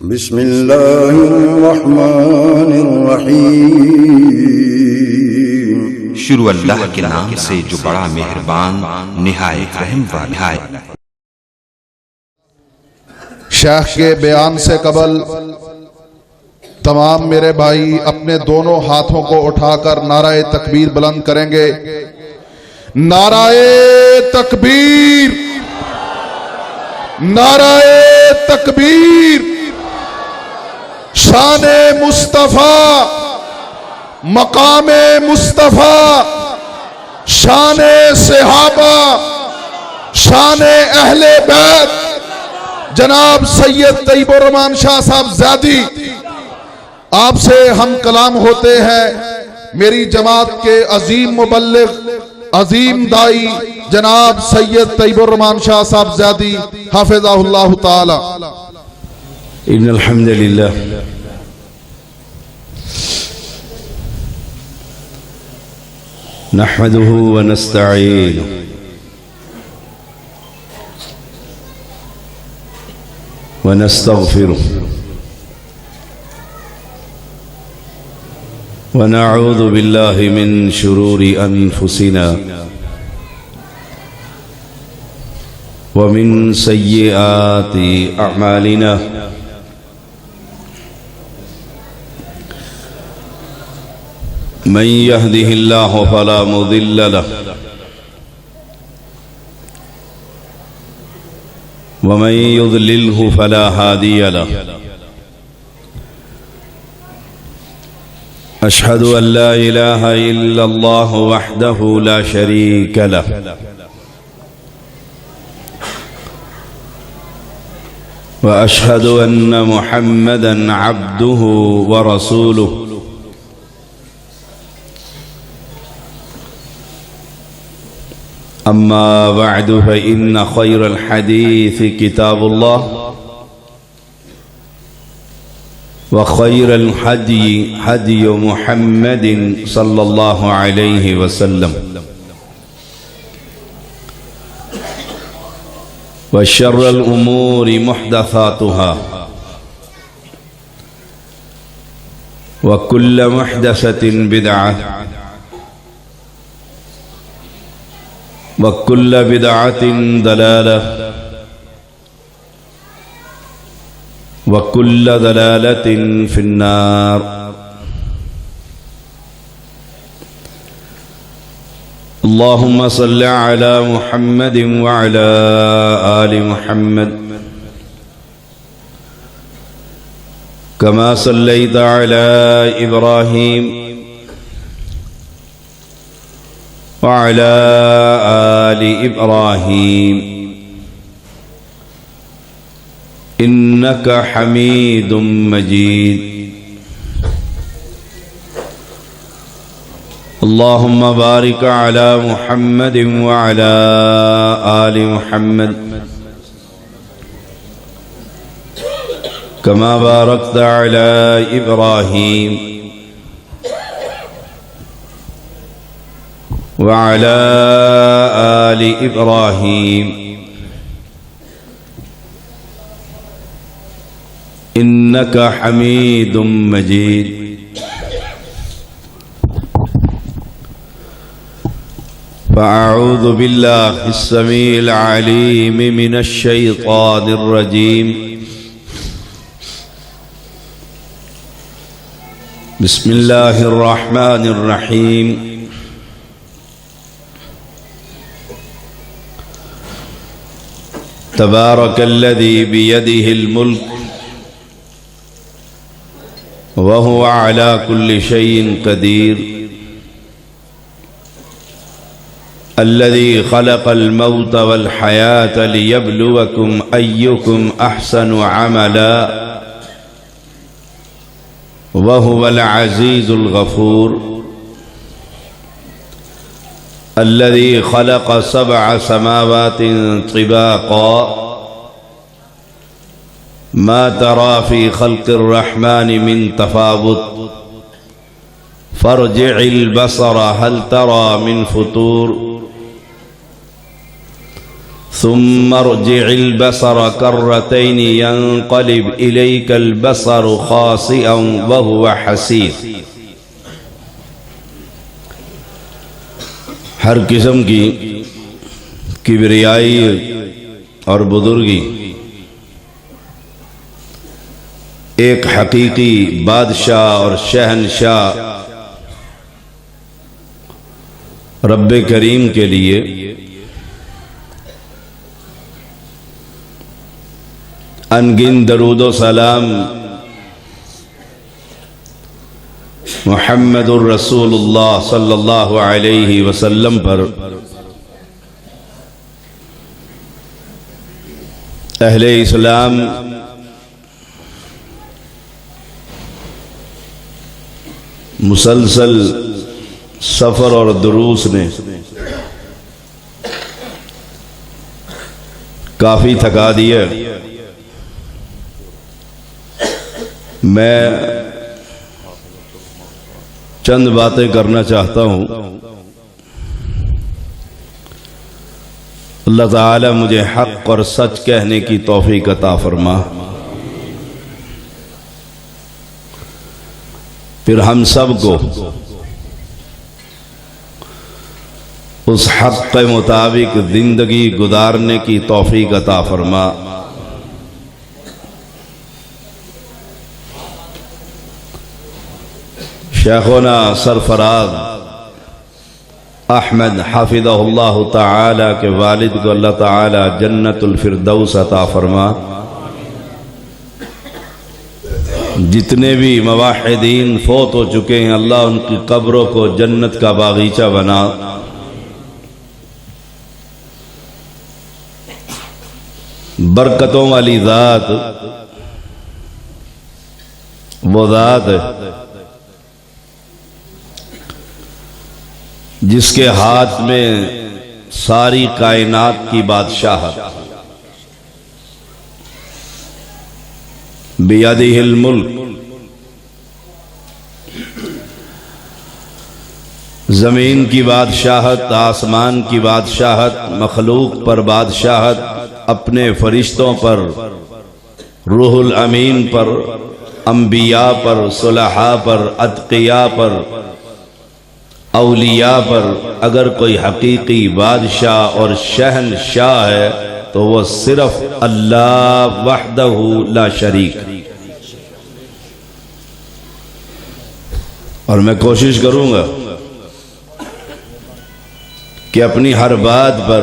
बिस्मिल्लाहिर्रहमानिर्रहीम। शुरू अल्लाह के नाम से जो बड़ा मेहरबान निहायत रहम वाला है। शेख के बयान से कबल तमाम मेरे भाई अपने दोनों हाथों को उठाकर नाराए तकबीर बुलंद करेंगे। नाराए तकबीर, नाराए तकबीर। शाने मुस्तफा, मकामे मुस्तफा, शाने सहाबा, शाने अहले बैत जनाब सैयद तैयबुर रहमान शाह साहब ज़ादी, आपसे हम कलाम होते हैं। मेरी जमात के अजीम मुबल्लिग, अजीम दाई जनाब सैयद तैयबुर रहमान शाह साहब ज़ादी हाफिज़हुल्लाह ताला। इन्नल हम्दुलिल्लाह नहमदुहु व नस्तईनुहु व नस्तगफिरुहु व नऊज़ु बिल्लाहि मिन शुरूरि अनफुसिना व मिन सय्यिआति अअमालिना। मन यहदिहिल्लाहु फला मुदिल्ल लहु व मन युद्लिल्हु फला हादिय लहु। अशहदु अन ला इलाहा इल्लल्लाहु वहदहु ला शरीक लहु व अशहदु अन्न मुहम्मदन अब्दुहु व रसूलुहु। अम्मा बअदु फ़इन्न ख़ैरल हदीस किताबुल्लाह व ख़ैरल हदी हदी मुहम्मदिन सल्लल्लाहु अलैहि वसल्लम व शर्रल उमूरि मुहदसातुहा व कुल्ल मुहदसतिन बिदअह वकुल्ल बिदअतिन दलालह वकुल्ल दलालतिन फिन्नार। अल्लाहुम्मा सल्लि अला मुहम्मदिन व अला आलि मुहम्मद कमा सल्लैता अला इब्राहीम वअला आलि इब्राहीम इन्नका हमीदुम मजीद। अल्लाहुम्मा बारिक अला मुहम्मदिन वअला आलि मुहम्मद कमा बारकता अला इब्राहीम वअला आलि इब्राहीम इन्नका हमीदुम मजीद। फ़अऊज़ु बिल्लाहिस समीइल अलीम मिनश शैतानिर रजीम। बिस्मिल्लाहिर रहमानिर रहीम। तबारकल्लज़ी बियदिहिल मुल्क व हुवा अला कुल्लि शैइन क़दीर। अल्लज़ी ख़लक़ल मौत वल हयात लियब्लुवकुम अय्युकुम अहसनु अमला व हुवल अज़ीज़ुल गफ़ूर। अल्लज़ी ख़लक़ सबअ समावातिन तिबाक़ा मा तरा फ़ी ख़ल्क़िर रहमानि मिन तफ़ावुत फ़र्जिइल बसर हल तरा मिन फ़ुतूर सुम्मा अर्जि'ल बसर कर्रतैन यंक़लिब इलैकल बसर खासिअन व हुवा हसीर। हर किस्म की किबरियाई और बुजुर्गी एक हकीकी बादशाह और शहनशाह रब्बे करीम के लिए अनगिन दरूदो सलाम मुहम्मदुर रसूलुल्लाह सल्लल्लाहु अलैहि वसल्लम पर अहले इस्लाम मुसलसल सफर और दुरूस ने काफी थका दिया। मैं चंद बातें करना चाहता हूं। अल्लाह ताला मुझे हक और सच कहने की तौफीक अता फरमा। फिर हम सब को उस हक के मुताबिक जिंदगी गुजारने की तौफीक अता फरमा। शेखुना सरफराज अहमद हाफिज़हुल्लाह ताला के वालिद को अल्लाह ताला जन्नतुल फिरदौस अता फरमा। जितने भी मवाहिदीन फौत हो चुके हैं अल्लाह उनकी कब्रों को जन्नत का बागीचा बना। बरकतों वाली ज़ात वो ज़ात है जिसके हाथ में सारी कायनात की बादशाहत, बियदिहिल मुल्क, जमीन की बादशाहत, आसमान की बादशाहत, मखलूक पर बादशाहत, अपने फरिश्तों पर, रूहुल अमीन पर, अंबिया पर, सुलहा पर, अतकिया पर, औलिया पर अगर कोई हकीकी बादशाह और शहनशाह है तो वह सिर्फ अल्लाह वहदहू ला शरीक। और मैं कोशिश करूंगा कि अपनी हर बात पर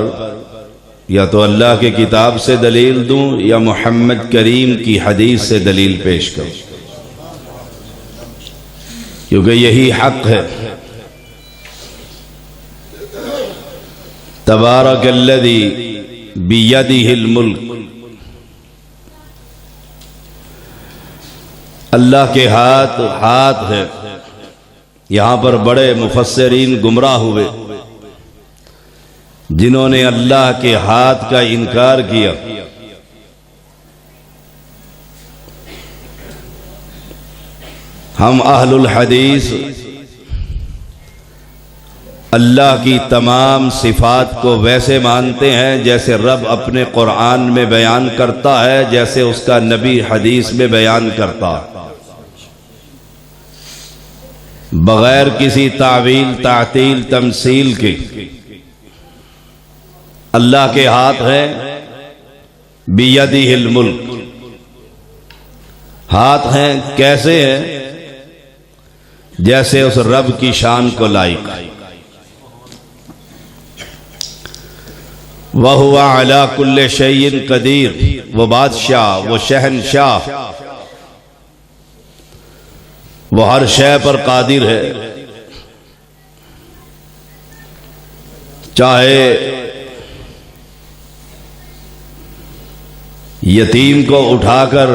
या तो अल्लाह के किताब से दलील दूं या मोहम्मद करीम की हदीस से दलील पेश करूं, क्योंकि यही हक है। तबारकल्लज़ी बियदिहिल मुल्क, अल्लाह के हाथ है। यहां पर बड़े मुफस्सिरीन गुमराह हुए जिन्होंने अल्लाह के हाथ का इनकार किया। हम अहलुल हदीस अल्लाह की तमाम सिफात को वैसे मानते हैं जैसे रब अपने कुरान में बयान करता है, जैसे उसका नबी हदीस में बयान करता है, बगैर किसी तावील, तातील, तमसील के। अल्लाह के हाथ है बियदिहिल मुल्क, हाथ हैं कैसे हैं? जैसे उस रब की शान को लायक। वह हुआ अला कुल्ले शैइन कदीर, वो बादशाह, वो शहनशाह, वो हर शय पर कादिर है। चाहे यतीम को उठाकर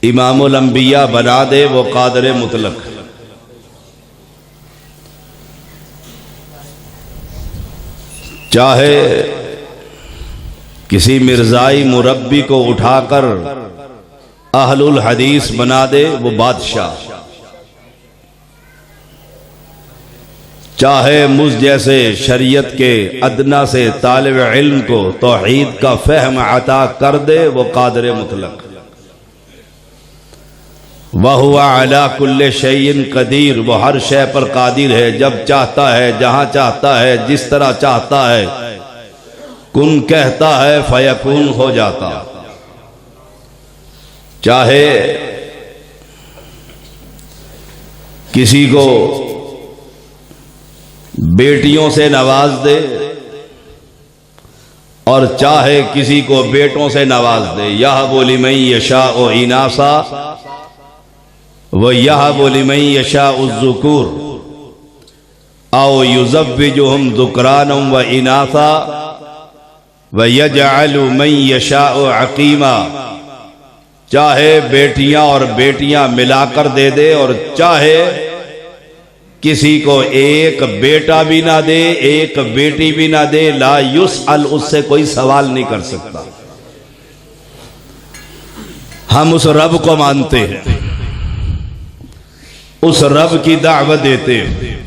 इमामुल अंबिया बना दे, वो कादिर मुतलक। चाहे किसी मिर्जाई मुरब्बी को उठाकर अहलुल हदीस बना दे, वो बादशाह। चाहे मुझ जैसे शरीयत के अदना से तालिब इल्म को तौहीद का फहम अता कर दे, वो कादिर मुतलक। वहुवा अला कुल्ले शैइन कदीर, वो हर शय पर कादिर है, जब चाहता है, जहां चाहता है, जिस तरह चाहता है। कुन कहता है फयकून हो जाता। चाहे किसी को बेटियों से नवाज दे और चाहे किसी को बेटों से नवाज दे। यह बोली मई यशा ओ इनासा व यह बोली मई यशा उज़्ज़ुकूर आओ युज़व्विजुहुम ज़ुकरानम व इनासा व यजअलु मई यशा ओ अकीमा। चाहे बेटियां और बेटियां मिलाकर दे दे और चाहे किसी को एक बेटा भी ना दे, एक बेटी भी ना दे। ला युसअल, उससे कोई सवाल नहीं कर सकता। हम उस रब को मानते हैं, उस रब की दावत देते हैं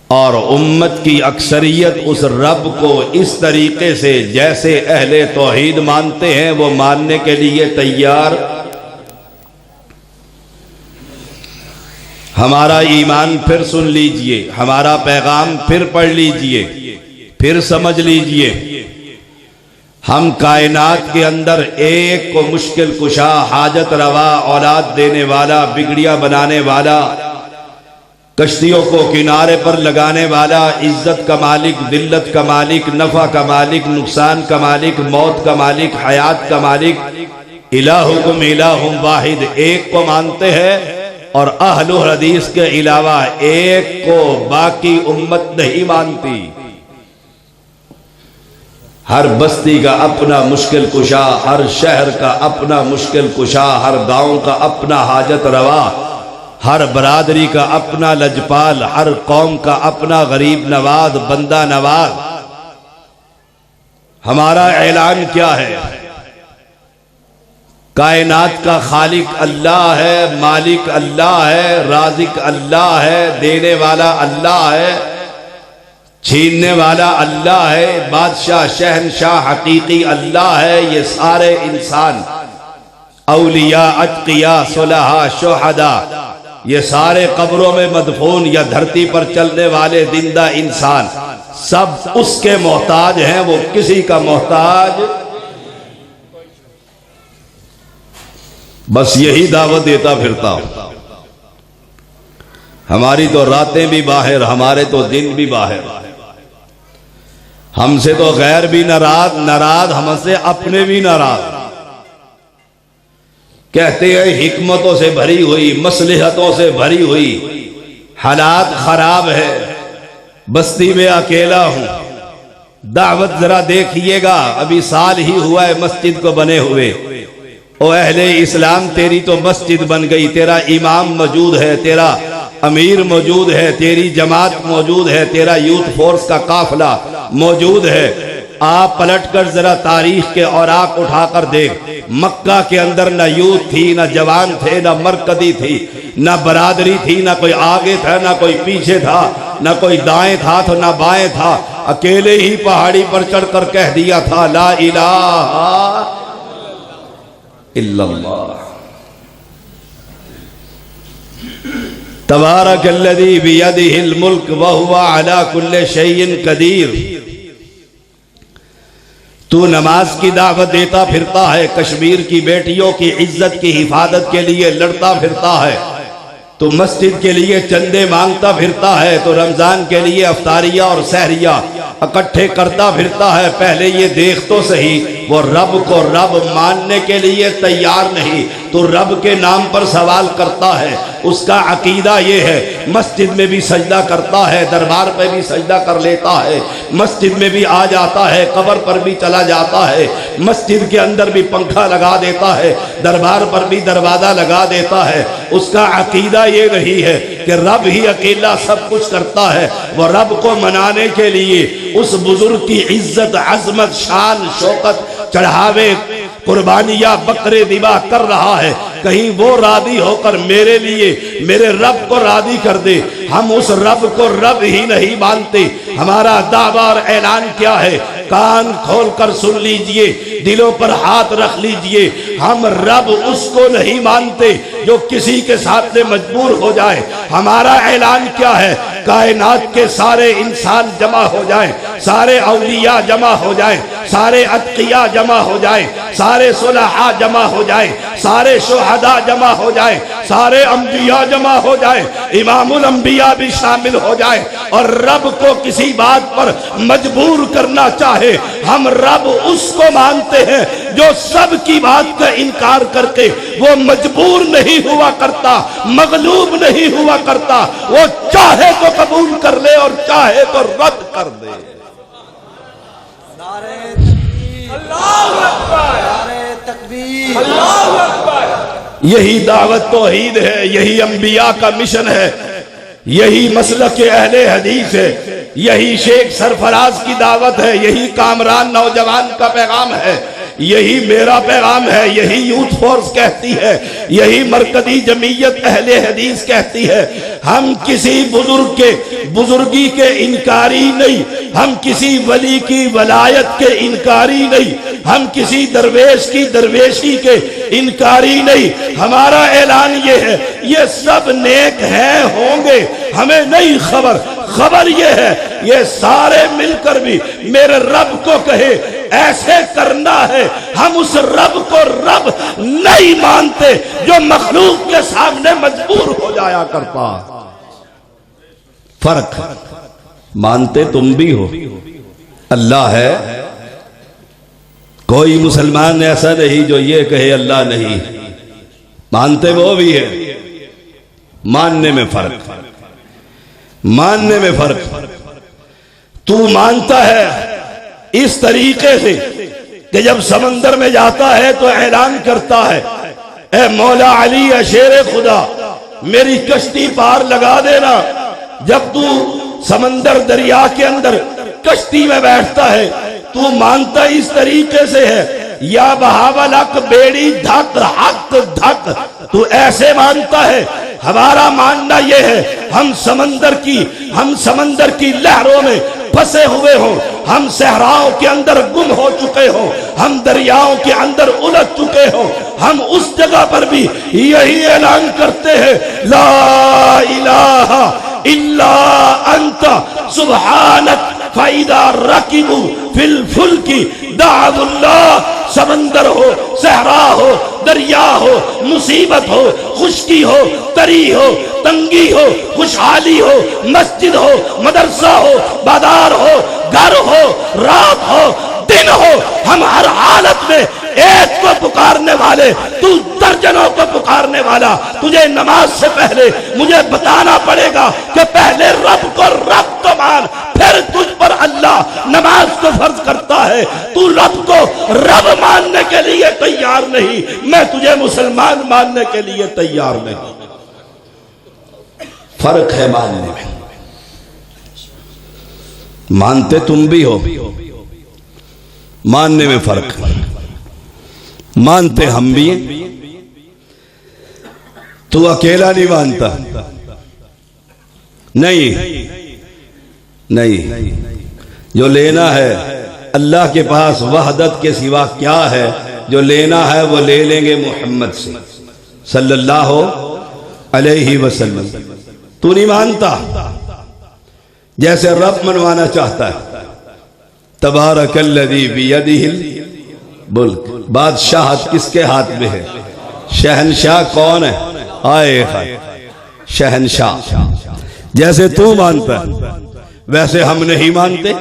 और उम्मत की अक्सरियत उस रब को इस तरीके से जैसे अहले तौहीद मानते हैं वो मानने के लिए तैयार। हमारा ईमान फिर सुन लीजिए, हमारा पैगाम फिर पढ़ लीजिए, फिर समझ लीजिए। हम कायनात के अंदर एक को मुश्किल कुशा, हाजत रवा, औलाद देने वाला, बिगड़िया बनाने वाला, कश्तियों को किनारे पर लगाने वाला, इज्जत का मालिक, दिल्लत का मालिक, नफा का मालिक, नुकसान का मालिक, मौत का मालिक, हयात का मालिक, इलाहुकुम इलाहुम वाहिद, एक को मानते हैं और अहलुल हदीस के अलावा एक को बाकी उम्मत नहीं मानती। हर बस्ती का अपना मुश्किल कुशा, हर शहर का अपना मुश्किल कुशा, हर गांव का अपना हाजत रवा, हर बरादरी का अपना लजपाल, हर कौम का अपना गरीब नवाज, बंदा नवाज। हमारा ऐलान क्या है? कायनात का खालिक अल्लाह है, मालिक अल्लाह है, राज़िक अल्लाह है, देने वाला अल्लाह है, छीनने वाला अल्लाह है, बादशाह शहनशाह हकीकी अल्लाह है। ये सारे इंसान, औलिया, अत्किया, सुलहा, शुहदा, ये सारे कब्रों में मदफून या धरती पर चलने वाले जिंदा इंसान सब उसके मोहताज हैं, वो किसी का मोहताज। बस यही दावत देता फिरता हूं। हमारी तो रातें भी बाहर, हमारे तो दिन भी बाहर। हमसे तो गैर भी नाराज, नाराज हमसे अपने भी नाराज। कहते हैं हिकमतों से भरी हुई, मसलहतों से भरी हुई, हालात खराब है, बस्ती में अकेला हूं। दावत जरा देखिएगा, अभी साल ही हुआ है मस्जिद को बने हुए। ओ अहले इस्लाम, तेरी तो मस्जिद बन गई, तेरा इमाम मौजूद है, तेरा अमीर मौजूद है, तेरी जमात मौजूद है, तेरा यूथ फोर्स का काफिला मौजूद है। आप पलट कर जरा तारीख के औराक उठाकर देख। मक्का के अंदर न यूथ थी, न जवान थे, न मरकदी थी, न बरादरी थी, न कोई आगे था, न कोई पीछे था, न कोई दाएं था तो न बाएं था। अकेले ही पहाड़ी पर चढ़कर कह दिया था ला इलाहा इल्लल्लाह। तबारकल्लज़ी बियदिहिल मुल्क व हुवा अला कुल्लि शैइन कदीर। तू नमाज की दावत देता फिरता है, कश्मीर की बेटियों की इज्जत की हिफाजत के लिए लड़ता फिरता है, तो मस्जिद के लिए चंदे मांगता फिरता है, तो रमजान के लिए अफ्तारिया और सहरिया इकट्ठे करता फिरता है। पहले ये देख तो सही, वो रब को रब मानने के लिए तैयार नहीं, तो रब के नाम पर सवाल करता है। उसका अकीदा ये है, मस्जिद में भी सजदा करता है, दरबार पे भी सजदा कर लेता है, मस्जिद में भी आ जाता है, कब्र पर भी चला जाता है, मस्जिद के अंदर भी पंखा लगा देता है, दरबार पर भी दरवाजा लगा देता है। उसका अकीदा ये नहीं है कि रब ही अकेला सब कुछ करता है। वह रब को मनाने के लिए उस बुजुर्ग की इज्जत, अजमत, शान, शौकत, चढ़ावे, कुर्बानियां, बकरे दिबा कर रहा है। कहीं वो राजी होकर मेरे लिए मेरे रब को राजी कर दे। हम उस रब को रब ही नहीं मानते। हमारा दावा और ऐलान क्या है? कान खोलकर सुन लीजिए, दिलों पर हाथ रख लीजिए। हम रब उसको नहीं मानते जो किसी के साथ में मजबूर हो जाए। हमारा ऐलान क्या है? कायनात के सारे इंसान जमा हो जाएं, सारे औलिया जमा हो जाएं, सारे अत्किया जमा हो जाएं, सारे सुलहा जमा हो जाएं, सारे शुहदा जमा हो जाएं, सारे अंबिया जमा हो जाएं, इमामुल अंबिया भी शामिल हो जाएं और रब को किसी बात पर मजबूर करना चाहे, हम रब उसको मानते हैं जो सब की बात का इनकार करके वो मजबूर नहीं हुआ करता, मगलूब नहीं हुआ करता। वो चाहे तो कबूल कर ले और चाहे तो रद्द कर दे। यही दावत तौहीद है, यही अंबिया का मिशन है, यही मसलक के अहले हदीस है, यही शेख सरफराज की दावत है, यही कामरान नौजवान का पैगाम है, यही मेरा पैगाम है, यही यूथ फोर्स कहती है, यही मरकजी जमीयत अहले हदीस कहती है। हम किसी बुजुर्ग के बुजुर्गी के इनकारी नहीं, हम किसी वली की वलायत के इनकारी नहीं, हम किसी दरवेश की दरवेशी के इनकारी नहीं। हमारा ऐलान ये है, ये सब नेक हैं होंगे, हमें नहीं खबर, खबर ये है ये सारे मिलकर भी मेरे रब को कहे ऐसे करना है। हम उस रब को रब नहीं मानते जो मखलूक के सामने मजबूर हो जाया करता। फर्क मानते तुम भी हो, अल्लाह है। कोई मुसलमान ऐसा नहीं जो ये कहे अल्लाह नहीं, मानते वो भी है। मानने में फर्क, मानने में फर्क। तू मानता है इस तरीके से कि जब समंदर में जाता है तो ऐलान करता है, ए मौला अली या शेर खुदा मेरी कश्ती पार लगा देना। जब तू समंदर दरिया के अंदर कश्ती में बैठता है, तू मानता इस तरीके से है, या बहावलक बेड़ी धक हक धक, तू ऐसे मानता है। हमारा मानना यह है, हम समंदर की लहरों में फंसे हुए हो, हम सहराओं के अंदर गुम हो चुके हो, हम दरियाओं के अंदर उलझ चुके हो, हम उस जगह पर भी यही ऐलान करते हैं, ला इलाहा इल्ला अंता सुब्हानक फाइदा रकीबू फिल फुल्की दाउल्लाह। समंदर हो, सहरा हो, दरिया हो, मुसीबत हो, खुशकी हो, तरी हो, तंगी हो, खुशहाली हो, मस्जिद हो, मदरसा हो, बाजार हो, घर हो, रात हो, दिन हो, हम हर हालत में एक को पुकारने वाले, तू दर्जनों को पुकारने वाला। तुझे नमाज से पहले मुझे बताना पड़ेगा कि पहले रब को रब तो मान, फिर तुझ पर अल्लाह नमाज को फर्ज करता है। तू रब को रब मानने के लिए तैयार नहीं, मैं तुझे मुसलमान मानने के लिए तैयार नहीं। फर्क है मानने में। मानते तुम भी हो, मानने में फर्क। मानते हम भी हैं, तू अकेला नहीं मानता। नहीं, जो लेना है अल्लाह के पास वहदत के सिवा क्या है, जो लेना है वो ले लेंगे मोहम्मद से सल्लल्लाहु अलैहि वसल्लम। तू नहीं मानता, जैसे रब मनवाना चाहता है। तबारकल्लज़ी बियदिहिल मुल्क, बादशाहत किसके हाथ में है? शहनशाह कौन है? आए हाय शहनशाह। जैसे तू मानता है वैसे हम नहीं मानते,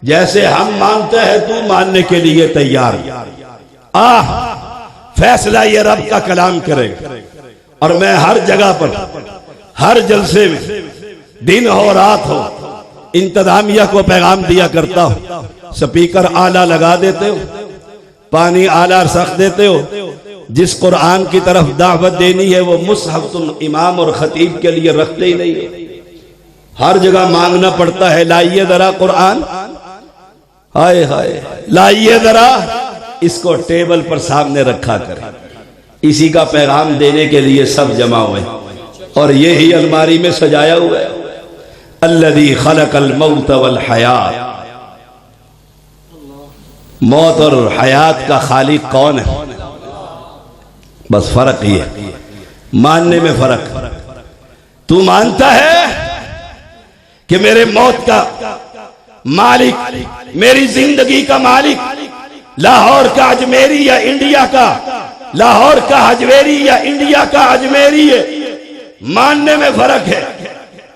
जैसे हम मानते हैं तू मानने के लिए तैयार। फैसला ये रब का कलाम करेगा। और मैं हर जगह पर, हर जलसे में, दिन हो रात हो, इंतजामिया को पैगाम दिया करता हो। स्पीकर आला लगा देते हो, पानी आला रख देते हो। जिस कुरान की तरफ दावत देनी है वो मुसहफ तुम इमाम और खतीब के लिए रखते ही नहीं। हर जगह मांगना पड़ता है, लाइए जरा कुरान, हाय हाय लाइए जरा, इसको टेबल पर सामने रखा करें। इसी का पैगाम देने के लिए सब जमा हुए और ये ही अलमारी में सजाया हुआ है। अल्लज़ी खलक़ल मौत वल हयात, मौत और हयात का खालिक कौन है? बस फर्क ये है, मानने में फर्क। तू मानता है कि मेरे मौत का मालिक, मेरी जिंदगी का मालिक लाहौर का अजमेरी या इंडिया का, लाहौर का अजमेरी या इंडिया का अजमेरी है। मानने में फर्क है।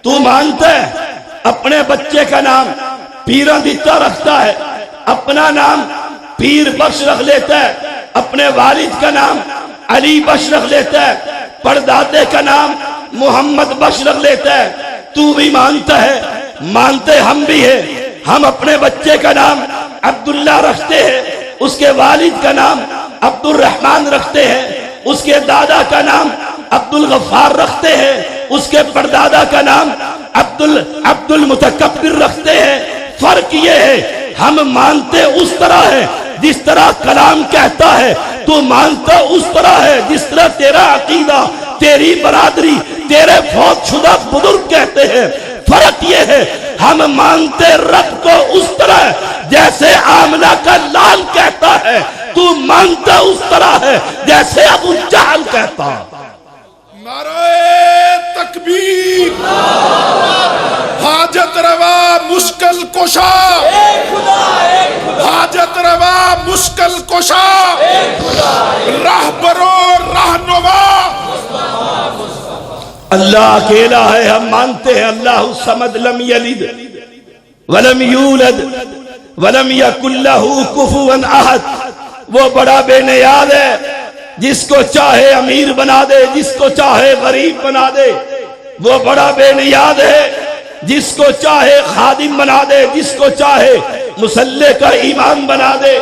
तू मानता है अपने बच्चे का नाम पीरदित्ता रखता है, अपना नाम पीर बख्श रख लेता है, अपने वालिद का नाम अली बख्श रख लेता है, परदादे का नाम मोहम्मद बख्श रख लेता है। तू भी मानता है, मानते हम भी है। हम अपने बच्चे का नाम अब्दुल्ला रखते हैं, उसके वालिद का नाम अब्दुल रहमान रखते हैं, उसके दादा का नाम अब्दुल गफ्फार रखते हैं, उसके परदादा का नाम अब्दुल मुतकब्बिर रखते हैं। फर्क ये है, हम मानते उस तरह है जिस तरह कलाम कहता है, तू मानता उस तरह है जिस तरह तेरा अकीदा, तेरी बरादरी, तेरे फौतशुदा बुजुर्ग कहते हैं। फर्क ये है, हम मानते रब को उस तरह जैसे आमना का लाल कहता है, तू मानता उस तरह है जैसे अबू जहल कहता। नारे तकबीर, हाजत रवा मुश्किल कुशा, हाजत रवा मुश्किल कुशा, रहबरो रहनुमा। अल्लाह अकेला है, हम मानते हैं। अल्लाह समद लम यलिद वलम यूलद वलम यकुल लहू कुफुवन अहद। वो बड़ा बेनियाद है, जिसको चाहे अमीर बना दे, जिसको चाहे गरीब बना दे। वो बड़ा बेनियाद है, जिसको चाहे खादिम बना दे, जिसको चाहे मुसल्ले का इमाम बना दे।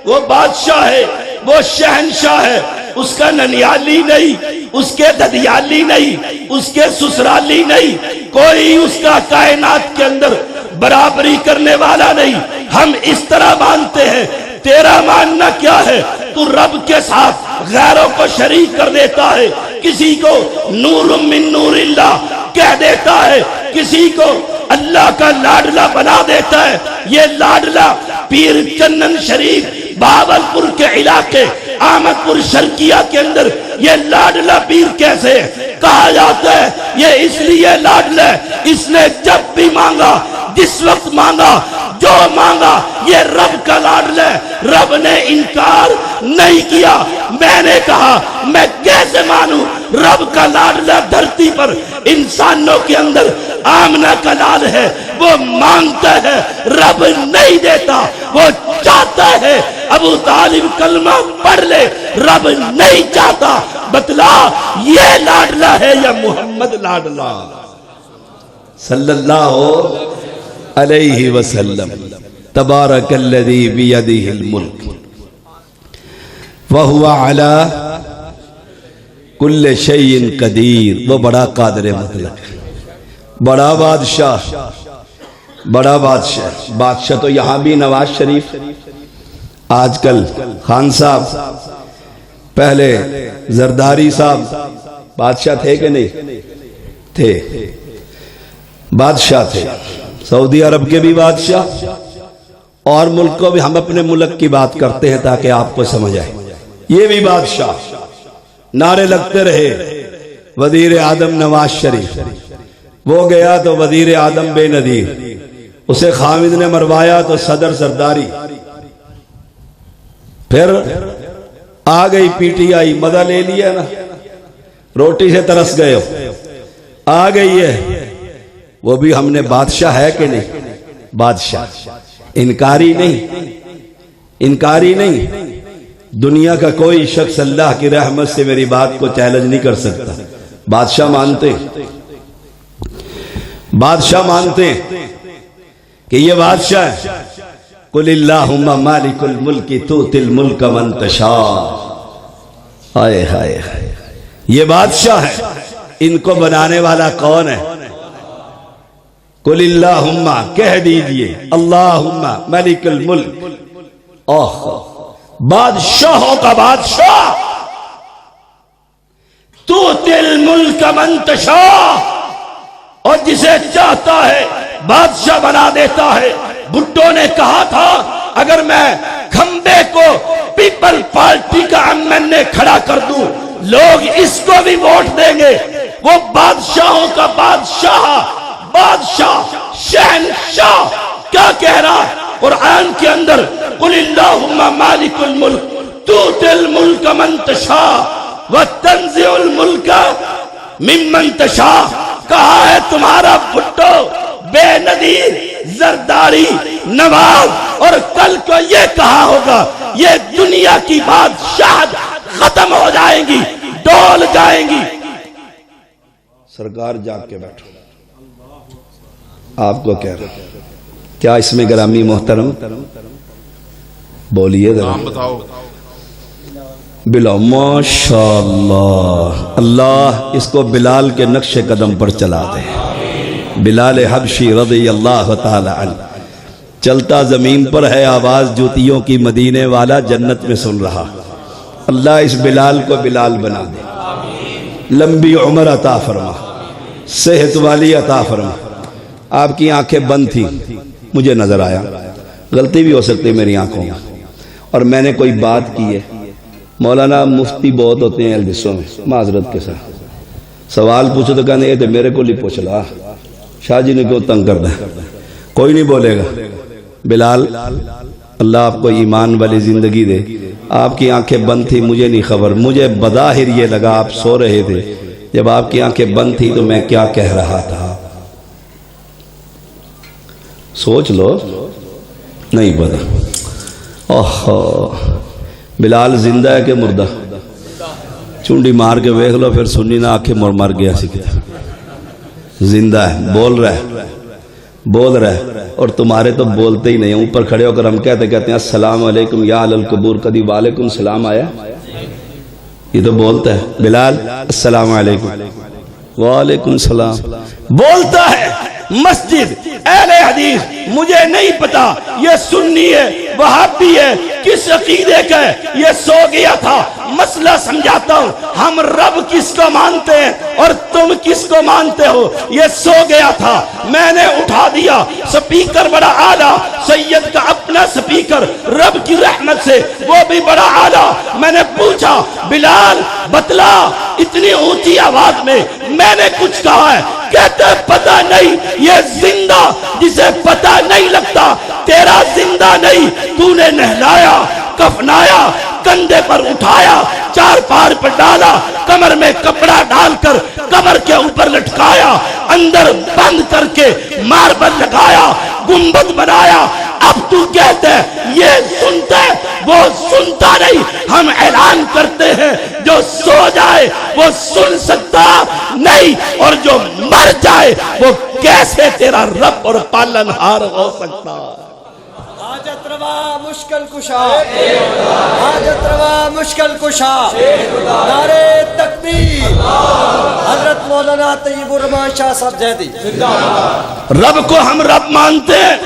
वो बादशाह है, वो शहनशाह है, उसका ननियाली नहीं, उसके ददियाली नहीं, उसके ससुराली नहीं, कोई उसका कायनात के अंदर बराबरी करने वाला नहीं। हम इस तरह मानते हैं। तेरा मानना क्या है? तू रब के साथ गैरों को शरीक कर देता है, किसी को नूर मिन नूरिल्लाह कह देता है, किसी को अल्लाह का लाडला बना देता है। ये लाडला पीर चन्नन शरीफ बावलपुर के इलाके अहमदपुर शर्किया के अंदर ये लाडला पीर कैसे कहा जाता है? ये इसलिए लाडला, इसने जब भी मांगा, जिस वक्त मांगा, जो मांगा, ये रब का लाडला। रब ने इनकार नहीं किया। मैंने कहा मैं कैसे मानूं? रब का लाडला धरती पर इंसानों के अंदर आमना का लाल है, वो मांगता है, रब नहीं देता, वो चाहता है। अबू तालिब कलमा पढ़ ले, रब नहीं चाहता। बतला ये लाडला है या मोहम्मद लाडला सल्लल्लाहु अलैहि वसल्लम। तबारकल्लज़ी बियदिहिल मुल्क व हुवा अला कुल्ले शैइन कदीर। वो बड़ा कादिर मतलब, बड़ा बादशाह, बड़ा बादशाह। बादशाह तो यहां भी नवाज शरीफ, आजकल खान साहब, पहले जरदारी साहब बादशाह थे कि नहीं थे? बादशाह थे। सऊदी अरब के भी बादशाह, और मुल्क को भी, हम अपने मुल्क की बात करते हैं ताकि आपको समझ आए। ये भी बादशाह, नारे लगते रहे। वजीर आदम नवाज शरीफ, वो गया तो वजीर आदम बेनजीर, उसे खामिद ने मरवाया तो सदर सरदारी। फिर आ गई पीटीआई, मजा ले लिया ना, रोटी से तरस गए हो, आ गई है। वो भी हमने बादशाह है कि नहीं? बादशाह, इनकारी नहीं, इनकारी नहीं। दुनिया का कोई शख्स अल्लाह की रहमत से मेरी बात को चैलेंज नहीं कर सकता। बादशाह मानते, बादशाह मानते कि ये बादशाह है। कुलिल्लाहुम्मा मालिकुल मुल्की तूतिल मुल्क मन तशा। हाय हाय हाय, ये बादशाह है। इनको बनाने वाला कौन है? कुलिल्लाहुम्मा कह दीजिए, अल्लाहुम्मा मालिकुल मुल्क। ओह, बादशाहों का बादशाह मंतशा, और जिसे चाहता है बादशाह बना देता है। भुट्टो ने कहा था अगर मैं खंबे को पीपल पार्टी का एमएनए खड़ा कर दूं, लोग इसको भी वोट देंगे। वो बादशाहों का बादशाह, बादशाह, शहनशाह क्या कह रहा है कुरान के अंदर? कुलिल्लाहुम्मा मालिकुल मुल्क तूतिल मुल्क मन तशा व तंज़िउल मुल्क मिम्मन तशा। कहा है तुम्हारा भुट्टो बेनजीर जरदारी नवाब, और कल को ये कहा होगा ये दुनिया की बादशाह खत्म हो जाएंगी, डोल जाएंगी। सरकार जाग के बैठो, आपको कह रहा क्या इसमें ग्रामी मोहतरम बोलिए जरा, बताओ। बिलाल माशाअल्लाह, अल्लाह इसको बिलाल के नक्शे कदम पर चला दे। बिलाल हबशी रज़ी अल्लाह ताला अन्हु चलता जमीन पर है, आवाज जूतियों की मदीने वाला जन्नत में सुन रहा। अल्लाह इस बिलाल को बिलाल बना दे, लंबी उम्र अता फरमा, सेहत वाली अता फरमा। आपकी आंखें बंद थी, मुझे नजर आया, गलती भी हो सकती है मेरी आंखों में, और मैंने कोई बात की है। मौलाना मुफ्ती बहुत होते हैं एल्दिसों में, माजरत के साथ सवाल पूछो तो कहने ये तो मेरे को ही पूछ ला, शाह जी ने क्यों तंग करना है। कोई नहीं बोलेगा। बिलाल अल्लाह आपको ईमान वाली जिंदगी दे। आपकी आंखें बंद थी, मुझे नहीं खबर, मुझे बदाहिर ये लगा आप सो रहे थे। जब आपकी आंखें बंद थी तो मैं क्या कह रहा था, सोच लो, नहीं पता। ओहो, बिलाल जिंदा है कि मुर्दा? चुंडी मार के देख लो, फिर सुनी ना आंखें मर गया सी। जिंदा है, बोल रहा है, बोल रहा है, और तुम्हारे तो बोलते ही नहीं। ऊपर खड़े होकर हम कहते हैं अस्सलाम वालेकुम या अहलल कबूर, कभी वालेकुम सलाम आया? ये तो बोलता है। बिलाल अस्सलाम वालेकुम, वालेकुम सलाम बोलता है। मस्जिद अहले हदीस, मुझे नहीं पता ये सुन्नी है वहाबी है किस अकीदे का है, ये सो गया था। मसला समझाता हूँ, हम रब किसको मानते हैं और तुम किसको मानते हो। ये सो गया था, मैंने उठा दिया। स्पीकर बड़ा आला, सैयद का अपना स्पीकर, रब की रहमत से वो भी बड़ा आला। मैंने पूछा बिलाल बतला, इतनी ऊंची आवाज में मैंने कुछ कहा है? कहते पता नहीं, ये जिंदा जिसे पता नहीं लगता, तेरा जिंदा नहीं, तूने नहलाया, कफनाया, कंधे पर उठाया, चार पार पर डाला, कमर में कपड़ा डालकर कब्र के ऊपर लटकाया, अंदर बंद करके मार्बल लगाया, गुंबद बनाया। अब तू कहते है ये सुनता है, वो सुनता नहीं। हम ऐलान करते हैं जो सो जाए वो सुन सकता नहीं, और जो मर जाए वो कैसे तेरा रब और पालनहार हो सकता है। हाजत रवा मुश्किल कुशा, हाजत रवा मुश्किल कुशा, नारे तकबीर, हजरत मौलाना तैयबुर रहमान शाह साहब जैदी। रब को हम रब मानते हैं,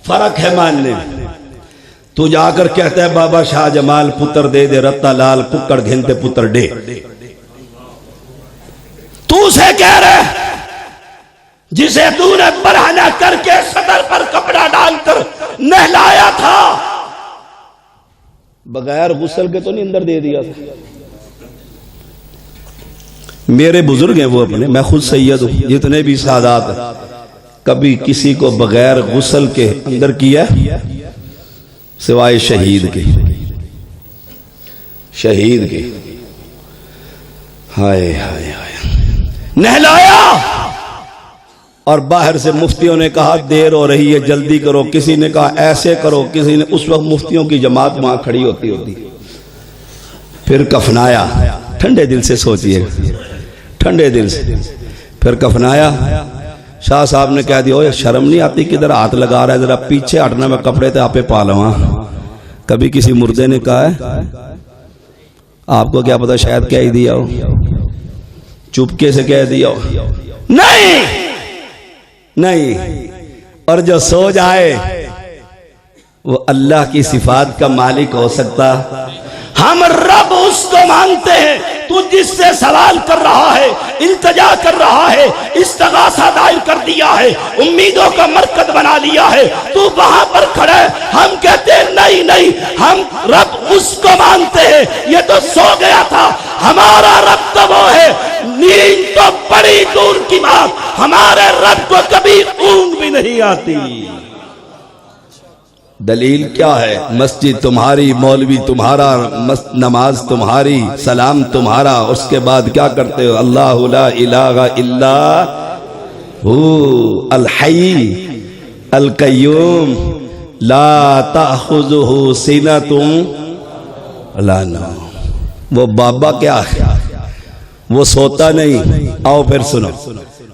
फर्क है मानने में। तू जाकर कहता है बाबा शाह जमाल पुत्र दे दे, रत्ता लाल कुक्कड़ घिनते पुत्र डे। तू से कह रहे जिसे तूने बरहना करके सदर पर कपड़ा डालकर नहलाया था, बगैर गुस्ल के तो नहीं अंदर दे दिया था। मेरे बुजुर्ग हैं वो अपने, मैं खुद सैयद हूं, जितने भी सादात हैं, कभी किसी को बगैर गुस्ल के अंदर किया सिवाय शहीद के, शहीद के। हाय हाय हाय, नहलाया। और बाहर से मुफ्तियों ने कहा देर हो रही है जल्दी करो, किसी ने कहा ऐसे करो, किसी ने, उस वक्त मुफ्तियों की जमात वहां खड़ी होती। फिर कफनाया, ठंडे दिल से सोचिए, ठंडे दिल से। फिर कफनाया। शाह साहब ने कह दिया, ओए शर्म नहीं आती, किधर हाथ लगा रहा है, जरा पीछे हटना, मैं कपड़े थे आपे पा लवा। कभी किसी मुर्दे ने कहा है आपको क्या पता, शायद कह ही दिया हो, चुपके से कह दिया हो। नहीं नहीं, और जो सो जाए वो अल्लाह की सिफात का मालिक हो सकता। हम रब उसको उसको मांगते हैं। तू जिससे सवाल कर रहा है, इल्तिजा कर रहा है, इस्तिगासा दायर कर दिया है, उम्मीदों का मरकज बना लिया है, तू वहां पर खड़ा है। हम कहते हैं नहीं नहीं, हम रब उसको मानते हैं। ये तो सो गया था, हमारा रब तो वो है। नींद तो बड़ी दूर की बात, हमारे रब को कभी ऊंघ भी नहीं आती। दलील क्या है? मस्जिद तुम्हारी, मौलवी तुम्हारा, नमाज तुम्हारी, सलाम तुम्हारा, उसके बाद क्या करते हो? अल्लाहु ला इलाहा इल्ला हु अल हय्य अल कय्यूम ला ताखुजुहु सिनतुम वला नौम। वो बाबा क्या है? वो सोता नहीं। आओ फिर सुनो,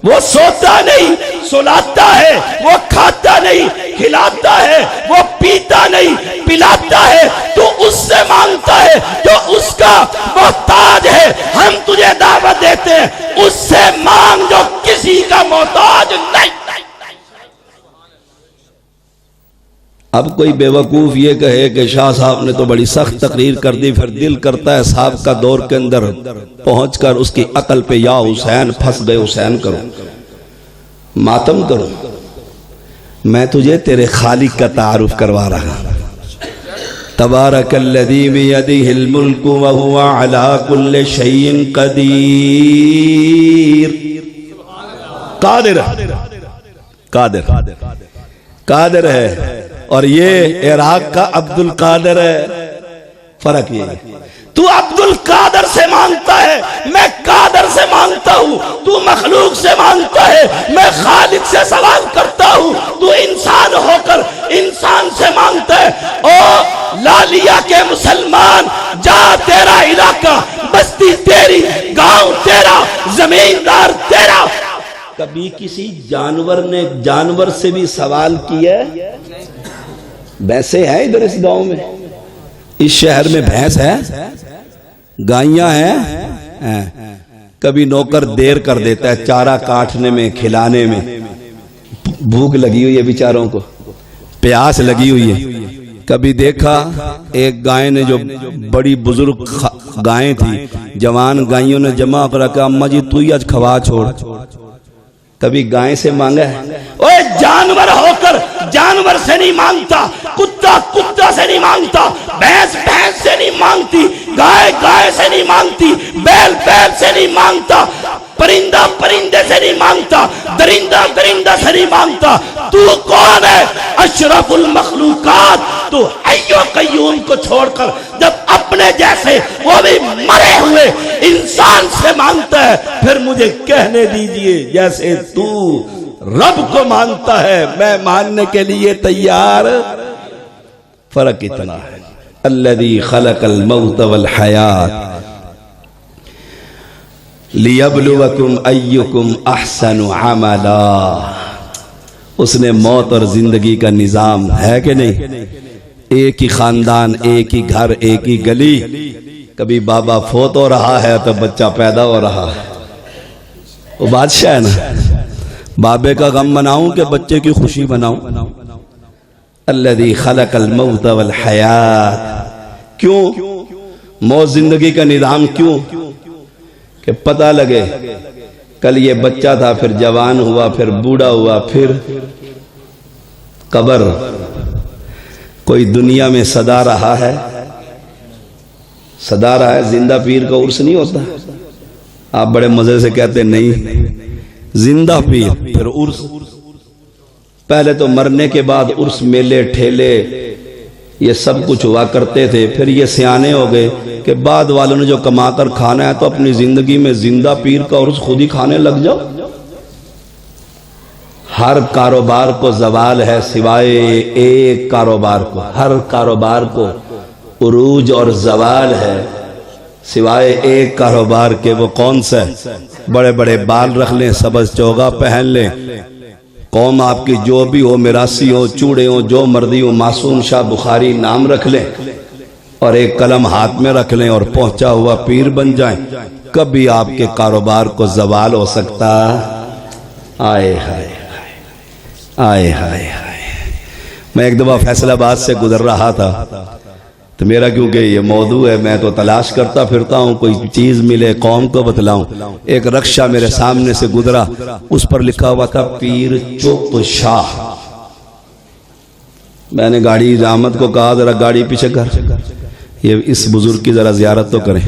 वो सोता नहीं, सुलाता है। वो खाता नहीं, खिलाता है। वो पीता नहीं, पिलाता है। तो उससे मांगता है जो उसका मोहताज है। हम तुझे दावत देते हैं, उससे मांग जो किसी का मोहताज नहीं। अब कोई बेवकूफ ये कहे कि शाह साहब ने तो बड़ी सख्त तकरीर कर दी, फिर दिल करता है साहब का दौर के अंदर पहुंचकर उसकी अकल पे या हुसैन फंस गए, हुसैन करो, मातम करो। मैं तुझे तेरे खालिक का तारुफ करवा रहा। तबारकल्लज़ी बियदिहिल मुल्कु व हुवा अला कुल्लि शैइन कदीर। कादिर, कादिर, कादिर है। और ये इराक का अब्दुल कादिर है। फर्क ये है, तू अब्दुल कादिर से मांगता है, मैं कादिर से मांगता हूं। तू मखलूक से मांगता है, मैं खालिक से सवाल करता हूं। तू इंसान होकर इंसान से मांगता है। ओ लालिया के मुसलमान, जा, तेरा इलाका, बस्ती तेरी, गांव तेरा, जमींदार तेरा। कभी किसी जानवर ने जानवर से भी सवाल किया? भैंसे हैं इधर इस गांव में, इस शहर में भैंस है, गायें हैं। कभी नौकर देर कर देता है चारा काटने में, खिलाने में। भूख लगी हुई है बेचारों को, प्यास लगी हुई है। कभी देखा एक गाय ने, जो बड़ी बुजुर्ग गायें थी, जवान गायों ने जमा कर रखा, अम्मा जी तू ही आज खवा छोड़। कभी गाय से मांगा है? ओए जानवर होकर जानवर से नहीं मांगता, कुत्ता कुत्ता से नहीं मांगता, भैंस भैंस से नहीं मांगती, गाय गाय से नहीं मांगती, बैल बैल से नहीं मांगता, परिंदा परिंदे से नहीं मांगता, दरिंदा दरिंदा से नहीं मांगता। तू कौन है? अशरफुल मखलूकात। तू हय्यो कय्यूम को छोड़कर जब अपने जैसे, वो भी मरे हुए इंसान से मांगता है, फिर मुझे कहने दीजिए जैसे तू रब को मानता है, मैं मानने के लिए तैयार। फर्क इतना है। अल्लज़ी खलक़ल मौत वल हयात लियब्लुवकुम अय्युकुम अहसनु अमला। उसने मौत और जिंदगी का निजाम है कि नहीं? एक ही खानदान, एक ही घर, एक ही गली। कभी बाबा फोत हो रहा है तो बच्चा पैदा हो रहा है। वो बादशाह है ना, बाबे का गम मनाऊं कि बच्चे की खुशी मनाऊं? अल्लज़ी खलक़ल मौत वल हयात। क्यों? मौत जिंदगी का निजाम क्यों? कि पता लगे कल ये बच्चा था, फिर जवान हुआ, फिर बूढ़ा हुआ, फिर कब्र। कोई दुनिया में सदा रहा है, सदा रहा है। जिंदा पीर का उर्स नहीं होता? आप बड़े मजे से कहते नहीं, जिंदा पीर फिर उर्स। पहले तो मरने के बाद उर्स, मेले ठेले, ये सब कुछ हुआ करते थे। फिर ये सियाने हो गए कि बाद वालों ने जो कमाकर खाना है तो अपनी जिंदगी में जिंदा पीर का उर्स खुद ही खाने लग जाओ। हर कारोबार को जवाल है सिवाय एक कारोबार को। हर कारोबार को उरूज और जवाल है सिवाय एक कारोबार के। वो कौन सा? बड़े बड़े बाल रख लें, सबज चोगा पहन लें, कौम आपकी जो भी हो, मिरासी हो, चूड़े हो, जो मर्दी हो, मासूम शाह बुखारी नाम रख लें और एक कलम हाथ में रख लें और पहुंचा हुआ पीर बन जाएं। कभी आपके कारोबार को जवाल हो सकता? आए हाय आए हाय हाय। मैं एक दफा फैसलाबाद से गुजर रहा था, तो मेरा क्योंकि ये मौजू है, मैं तो तलाश करता फिरता हूँ, कोई चीज मिले कौम को बतलाऊं। एक रक्षा मेरे सामने से गुजरा, उस पर लिखा हुआ था पीर चुप शाह। मैंने गाड़ी रहमत को कहा जरा गाड़ी पीछे कर, ये इस बुजुर्ग की जरा जियारत तो करें।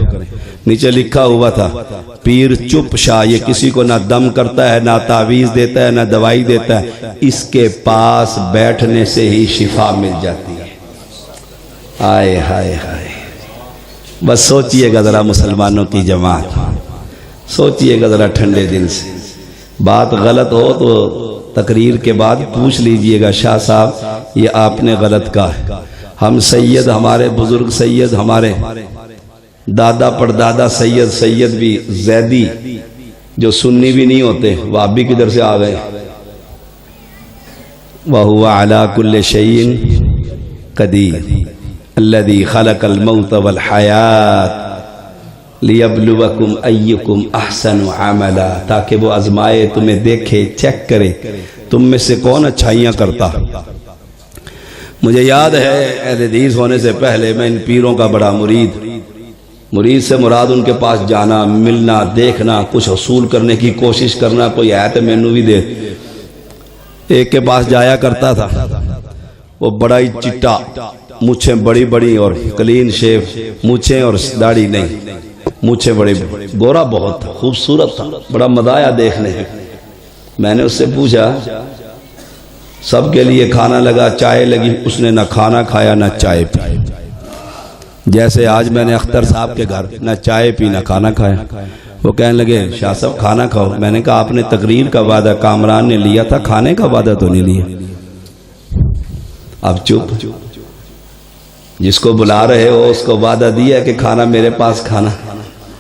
नीचे लिखा हुआ था पीर चुप शाह, ये किसी को ना दम करता है, ना तावीज देता है, ना दवाई देता है, इसके पास बैठने से ही शिफा मिल जाती है। आए हाय हाय, बस सोचिएगा जरा मुसलमानों की जमात, सोचिएगा जरा ठंडे दिल से। बात गलत हो तो तकरीर के बाद पूछ लीजिएगा, शाह साहब ये आपने गलत कहा है। हम सैयद, हमारे बुजुर्ग सैयद, हमारे दादा परदादा सैयद, सैयद भी जैदी जो सुन्नी भी नहीं होते, वाबी किधर से आ गए। वहुवा अला कुल्ले शैइन कदीर अल्लज़ी खलक़ल मौत वल हयात लियब्लुवकुम अय्युकुम अहसनु अमला, ताकि वो आजमाए, तुम्हें देखे, चेक करे तुम में से कौन अच्छाइयाँ करता। मुझे याद है अहले हदीस होने से पहले मैं इन पीरों का बड़ा मुरीद से मुराद उनके पास जाना, मिलना, देखना, कुछ हसूल करने की कोशिश करना, कोई है तो मैनू भी दे। एक के पास जाया करता था, वो बड़ा ही चिट्टा, मूछें बड़ी बड़ी और क्लीन शेव, मूछें और दाढ़ी नहीं, मूछें बड़ी, गोरा बहुत था, खूबसूरत था, बड़ा मजा आया देखने। मैंने उससे पूछा, सबके लिए खाना लगा, चाय लगी, उसने ना खाना खाया ना चाय पी। जैसे आज मैंने अख्तर साहब के घर ना चाय पी ना खाना खाया। वो कहने लगे शाह साहब खाना खाओ। मैंने कहा आपने तकरीर का वादा कामरान ने लिया था, खाने का वादा तो नहीं लिया। अब चुप, जिसको बुला रहे हो उसको वादा दिया कि खाना मेरे पास खाना,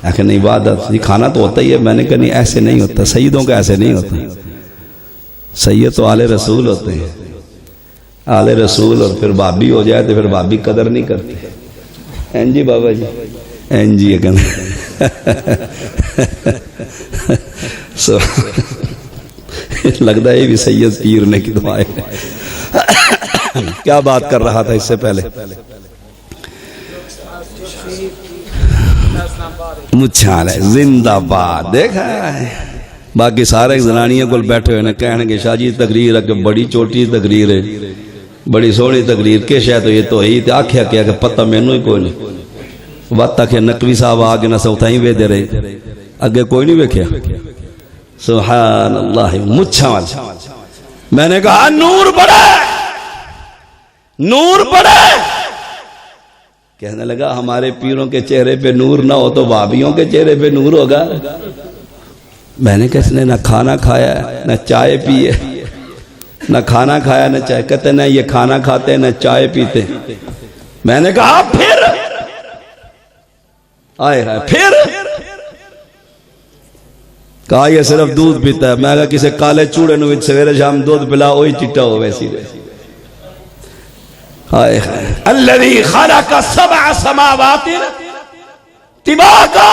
आखिर नहीं वादा खाना तो होता ही है। मैंने कहा नहीं ऐसे नहीं होता, सईदों का ऐसे नहीं होता, सैयद तो आले रसूल होते हैं, आले रसूल। और फिर भाभी हो जाए तो फिर भाभी कदर नहीं करती। एन जी बाबा जी, एन जी लगता है ये भी सैयद पीर ने की दुआएं। क्या बात कर रहा था इससे पहले, मुच्छाल है जिंदाबाद, देखा है। बाकी सारे जनानियों को बैठे हुए कहने शाह जी तकरीर अगे बड़ी छोटी तकरीर है, बड़ी सोहनी तकरीर के शायद तो ये तो ही आख्या क्या कि पता मैनू ही कोई नहीं। वत आखे नकवी साहब आ गए ना सौता ही वे दे रहे, अगे कोई नहीं वेख्या। सुभान अल्लाह, मुच्छा वाला। मैंने कहा नूर बड़ा, नूर बड़ा। कहने लगा हमारे पीरों के चेहरे पे नूर ना हो तो भाभियों के चेहरे पे नूर होगा। मैंने कहा इसने ना खाना खाया ना चाय पिए, ना खाना खाया ना चाय। कहते ना ये खाना खाते ना चाय पीते। मैंने कहा फिर आए है, फिर कहा ये सिर्फ दूध पीता है। मैं कहा किसी काले चूड़े नु सवेरे शाम दूध पिला वही चिट्टा हो वैसी। आए है अल्लज़ी खलक़ सबअ समावातिन तिबाका,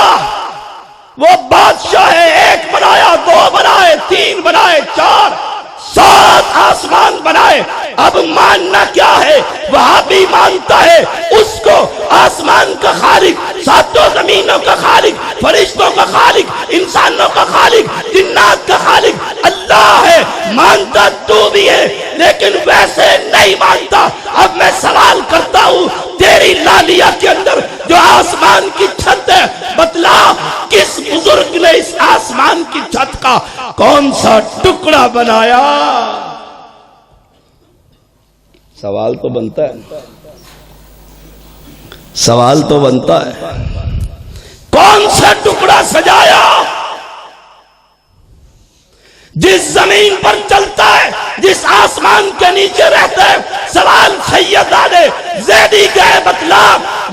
वो बादशाह है, एक बनाया, दो बनाए, तीन बनाए, चार, सात आसमान बनाए। अब मानना क्या है, वहां भी मानता है उसको आसमान का खालिक, सातों जमीनों का खालिक, फरिश्तों का खालिक, इंसानों का खालिक, जिन्नात का खालिक अल्लाह है। मानता तू भी है लेकिन वैसे नहीं मानता। अब मैं सवाल करता हूं, तेरी लालिया के अंदर जो आसमान की छत है, बतला किस बुजुर्ग ने इस आसमान की छत का कौन सा टुकड़ा बनाया? सवाल तो बनता है, सवाल तो बनता है, कौन सा टुकड़ा सजाया? जिस जमीन पर चलता है, जिस आसमान के नीचे रहता है, सवाल सैयद आले ज़ैदी गए बतला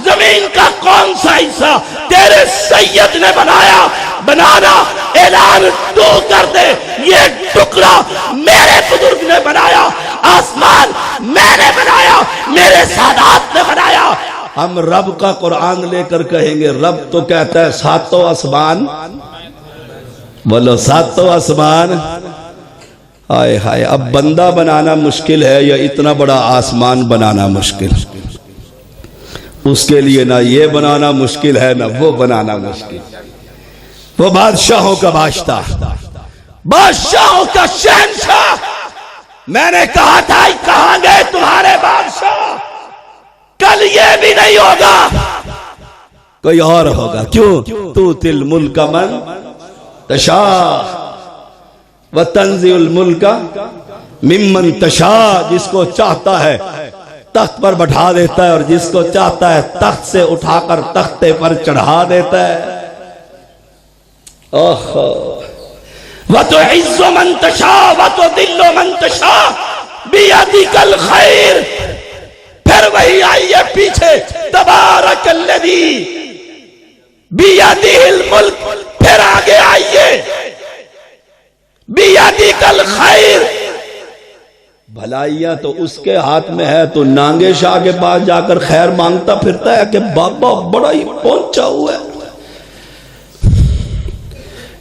जमीन का कौन सा हिस्सा तेरे सैयद ने बनाया? बनाना ऐलान तू कर दे, ये टुकड़ा मेरे बुजुर्ग ने बनाया, आसमान मैंने बनाया, मेरे सादात ने बनाया। हम रब का कुरान लेकर कहेंगे, रब तो कहता है सातों आसमान, बोलो सातों आसमान। हाय हाय, अब बंदा बनाना मुश्किल है या इतना बड़ा आसमान बनाना मुश्किल? उसके लिए ना ये बनाना मुश्किल है ना वो बनाना मुश्किल। वो बादशाहों का बादशाह, बादशाहों का शहंशाह। मैंने कहा था कहां गए तुम्हारे बादशाह? कल ये भी नहीं होगा, कोई और होगा। क्यों? तू तिल मुल्क मन तशा व तंजिल मुल्क मिम्मन तशा। जिसको चाहता है तख्त पर बैठा देता है और जिसको चाहता है तख्त से उठाकर तख्ते पर चढ़ा देता है। ओहो, व तो इज्जो मन तशा व तो दिल्लो मन तशा बियदिकल खैर। फिर वही आइए पीछे, तबारकल्लज़ी बियदिहिल मुल्क। फिर आगे आइए, बियदिकल खैर। भलाइयां तो उसके हाथ में है, तो नांगे शाह के पास जाकर खैर मांगता फिरता है कि बाबा बड़ा ही पहुंचा हुआ है।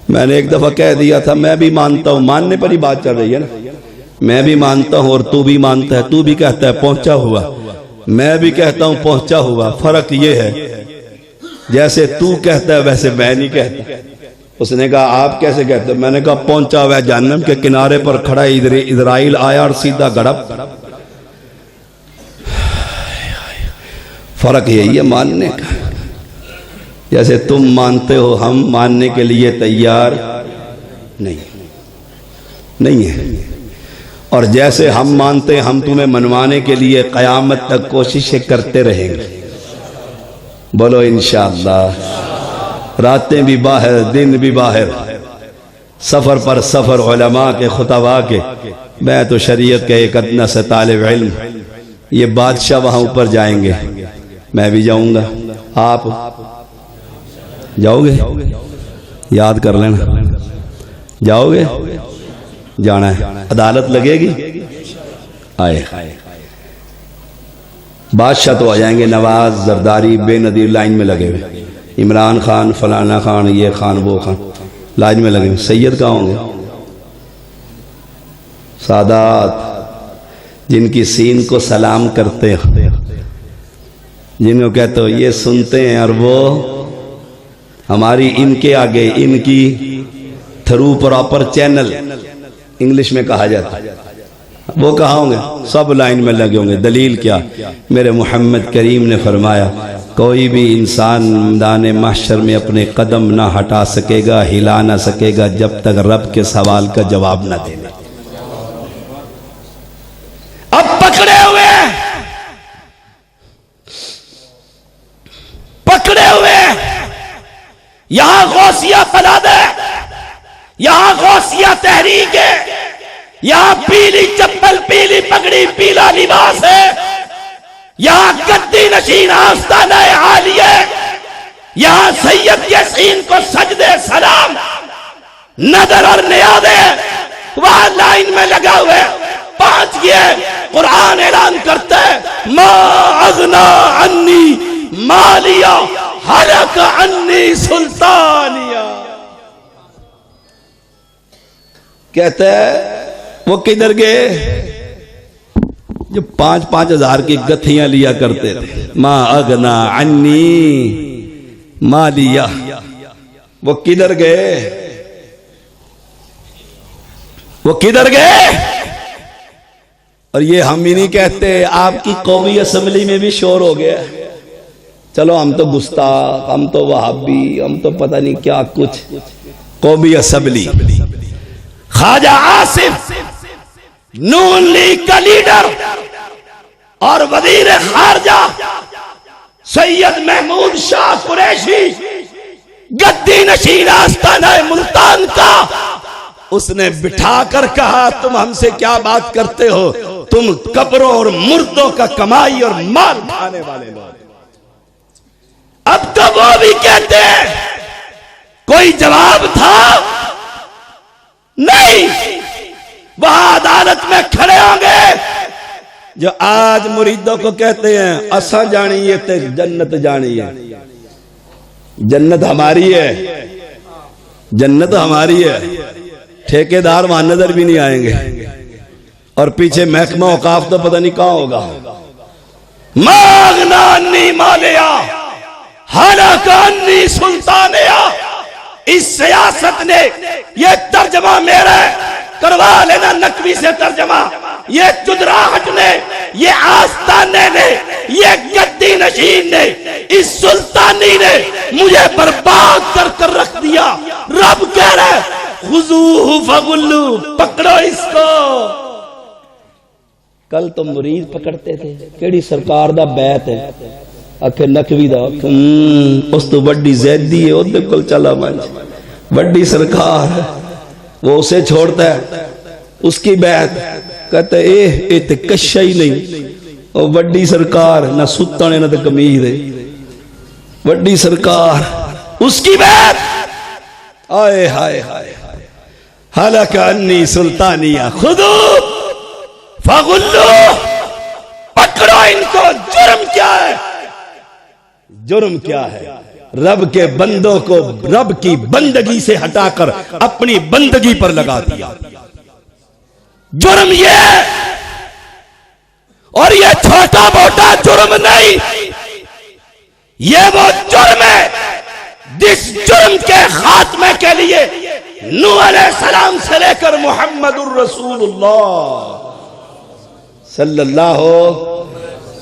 मैंने एक दफा कह दिया था, मैं भी मानता हूं, मानने पर ही बात चल रही है ना, मैं भी मानता हूं और तू भी मानता है। तू भी कहता है पहुंचा हुआ, मैं भी कहता हूं पहुंचा हुआ। फर्क ये है जैसे तू कहता है वैसे मैं नहीं कहता। उसने कहा आप कैसे कहते हो? मैंने कहा पहुंचा हुआ जहन्नम के किनारे पर खड़ा इजराइल आया और सीधा गड़प। फर्क यही है मानने का। जैसे तुम मानते हो हम मानने के लिए तैयार नहीं है, और जैसे हम मानते हैं हम तुम्हें मनवाने के लिए कयामत तक कोशिशें करते रहेंगे। बोलो इंशाअल्लाह। रातें भी बाहर, दिन भी बाहर, सफर पर सफर, उलमा के खुतबा के। मैं तो शरीयत के एक अदना से तालिब इल्म। ये बादशाह वहां ऊपर जाएंगे, मैं भी जाऊंगा। आप जाओगे? याद कर लेना, जाओगे? जाना है। अदालत लगेगी, आए बादशाह तो आ जाएंगे, नवाज जरदारी बेनजीर लाइन में लगे हुए, इमरान खान फलाना खान ये खान वो खान लाइन में लगे हुए। सैयद कहाँ होंगे? सादात, जिनकी सीन को सलाम करते हैं, जिनको कहते हो ये सुनते हैं और वो हमारी इनके आगे, इनकी थ्रू प्रॉपर चैनल इंग्लिश में कहा जाता है। वो कहाँ होंगे? सब लाइन में लगे होंगे। दलील क्या? मेरे मोहम्मद करीम ने फरमाया कोई भी इंसान मैदान महशर में अपने कदम ना हटा सकेगा, हिला ना सकेगा जब तक रब के सवाल का जवाब ना दे। अब पकड़े हुए, पकड़े हुए, यहां गौसिया फलाद है, यहां गौसिया तहरीक है, यहां पीली चप्पल, पीली पगड़ी, पीला लिबास है, यहां गद्दी नशीन आस्ताना आलिया, यहां सैयद यासीन को सजदे सलाम, नदर और नियादे, वहां लाइन में लगा हुए। पहुंच गए, कुरान ऐलान करता है मा अगना अन्नी मालिया हलक अन्नी सुल्तानिया। कहते हैं वो किधर गए जो 5-5 हजार की गठियां लिया करते थे। मां अगना अन्नी मालिया, वो किधर गए? वो किधर गए? और ये हम ही नहीं कहते, आपकी कौमी असेंबली में भी शोर हो गया। चलो हम तो गुस्ताख, हम तो वहाबी, हम तो पता नहीं क्या कुछ। कौमी असेंबली, ख्वाजा आसिफ नून लीग का लीडर और वजीर खारजा सैयद महमूद शाह कुरैशी, गद्दी नशीन आस्ताना मुल्तान का, उसने बिठाकर कहा तुम हमसे क्या बात करते हो? तुम कब्रों और मुर्दों का कमाई और माल खाने वाले लोग। अब तो वो भी कहते हैं कोई जवाब था नहीं। वहां अदालत में खड़े होंगे जो आज मुरीदों को कहते हैं असा जानी है ते जन्नत जानी है। जन्नत हमारी है, जन्नत हमारी है। ठेकेदार वहां नजर भी नहीं आएंगे और पीछे महकमा औकाफ तो पता नहीं कहां होगा। मांगना नी मालिया हालाकानी सुल्तानिया, इस सियासत ने, ये तर्जमा मेरा करवा लेना नकवी से तर्जमा, ये चुदराहट ने, ये आस्ताने ने, ये गद्दी नशीन ने, इस सुल्तानी ने मुझे बर्बाद कर कर रख दिया। रब कह रहा है खुजूहु फगुल्लू, पकड़ो इसको। कल तो मुरीद पकड़ते थे, केड़ी सरकार दा बैत है, आखे नकवी दा, उस तो बड़ी जैदी है, ओदे कोल चला मंच, बड़ी सरकार, वो उसे छोड़ता है, उसकी बैत कहते ए ते कशा ही नहीं, और बड़ी सरकार ना सुत्ता ने ना तो कमीज है, बड़ी सरकार उसकी बैत। आए हाय हाय, हालाकानी सुल्तानिया खुदू फगुल्लू, पकड़ो इनको। जुर्म क्या है? जुर्म क्या है? रब के बंदों को रब की बंदगी से हटाकर अपनी बंदगी पर लगा दिया। जुर्म ये है, और ये छोटा मोटा जुर्म नहीं, ये वो जुर्म है जिस जुर्म के खात्मे के लिए नूह अलैहिस्सलाम से लेकर मुहम्मदुर रसूलुल्लाह सल्लल्लाहु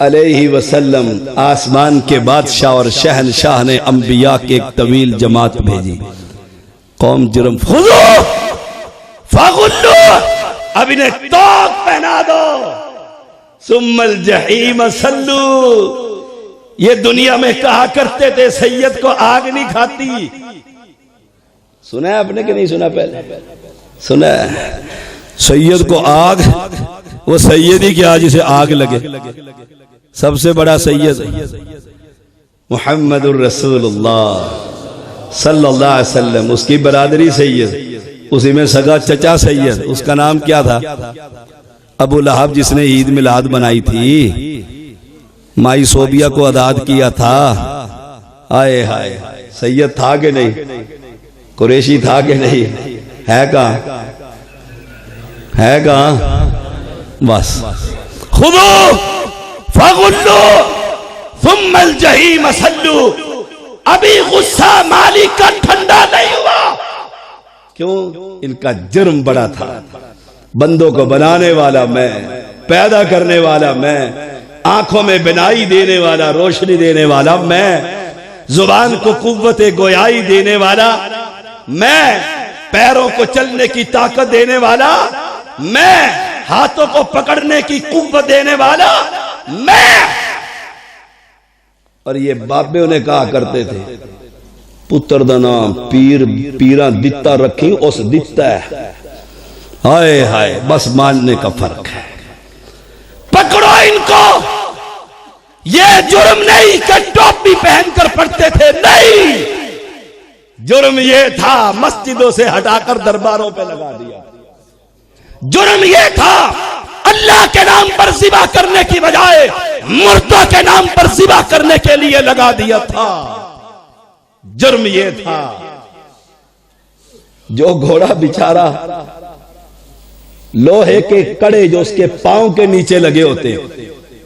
अलैहि वसल्लम आसमान के बादशाह और शहनशाह ने अंबिया की एक तवील जमात भेजी। कौम जुर्म खुदो फगुल्लू, अब इन्हें तोक पहना दो, सुम्मल जहीम सल्लू। ये दुनिया में कहा करते थे सैयद को आग नहीं खाती, सुना है आपने कि नहीं सुना? पहले सुना है। सैयद को आग, वो सैयद ही क्या जिसे आग लगे, सबसे बड़ा सैयद मुहम्मदुर रसूलुल्लाह सल्लल्लाहु अलैहि वसल्लम, उसकी बरादरी सैयद, उसी में सगा चचा सैयद, उसका नाम क्या था? अबू लहब, जिसने ईद मिलाद बनाई थी, माई सोबिया को आजाद किया था। आए हाय, सैयद था कि नहीं? कुरैशी था कि नहीं? है कहां? है कहां? बस खुदो फगुल्लू सुम्मल जहीम सल्लू। अभी गुस्सा मालिक का ठंडा नहीं हुआ, क्यों? इनका जुर्म बड़ा था। बंदों को बनाने वाला मैं, पैदा करने वाला मैं, आंखों में बिनाई देने वाला, रोशनी देने वाला मैं, जुबान को कुव्वत गोयाई देने वाला मैं, पैरों को चलने की ताकत देने वाला मैं, हाथों को पकड़ने की कुव्वत देने वाला मैं। और ये बाबे उन्हें कहा करते थे, पुत्र दा नाम पीर, पीरा दिता रखी उस दिता है। हाय हाय, बस मानने का फर्क है। पकड़ो इनको। ये जुर्म नहीं कि टोपी पहनकर पढ़ते थे, नहीं, जुर्म ये था मस्जिदों से हटाकर दरबारों पे लगा दिया। जुर्म ये था अल्लाह के नाम पर ज़िबा करने की बजाय मुर्दों के नाम पर ज़िबा करने के लिए लगा दिया था। जुर्म ये था। जो घोड़ा बेचारा लोहे के कड़े जो उसके पांव के नीचे लगे होते,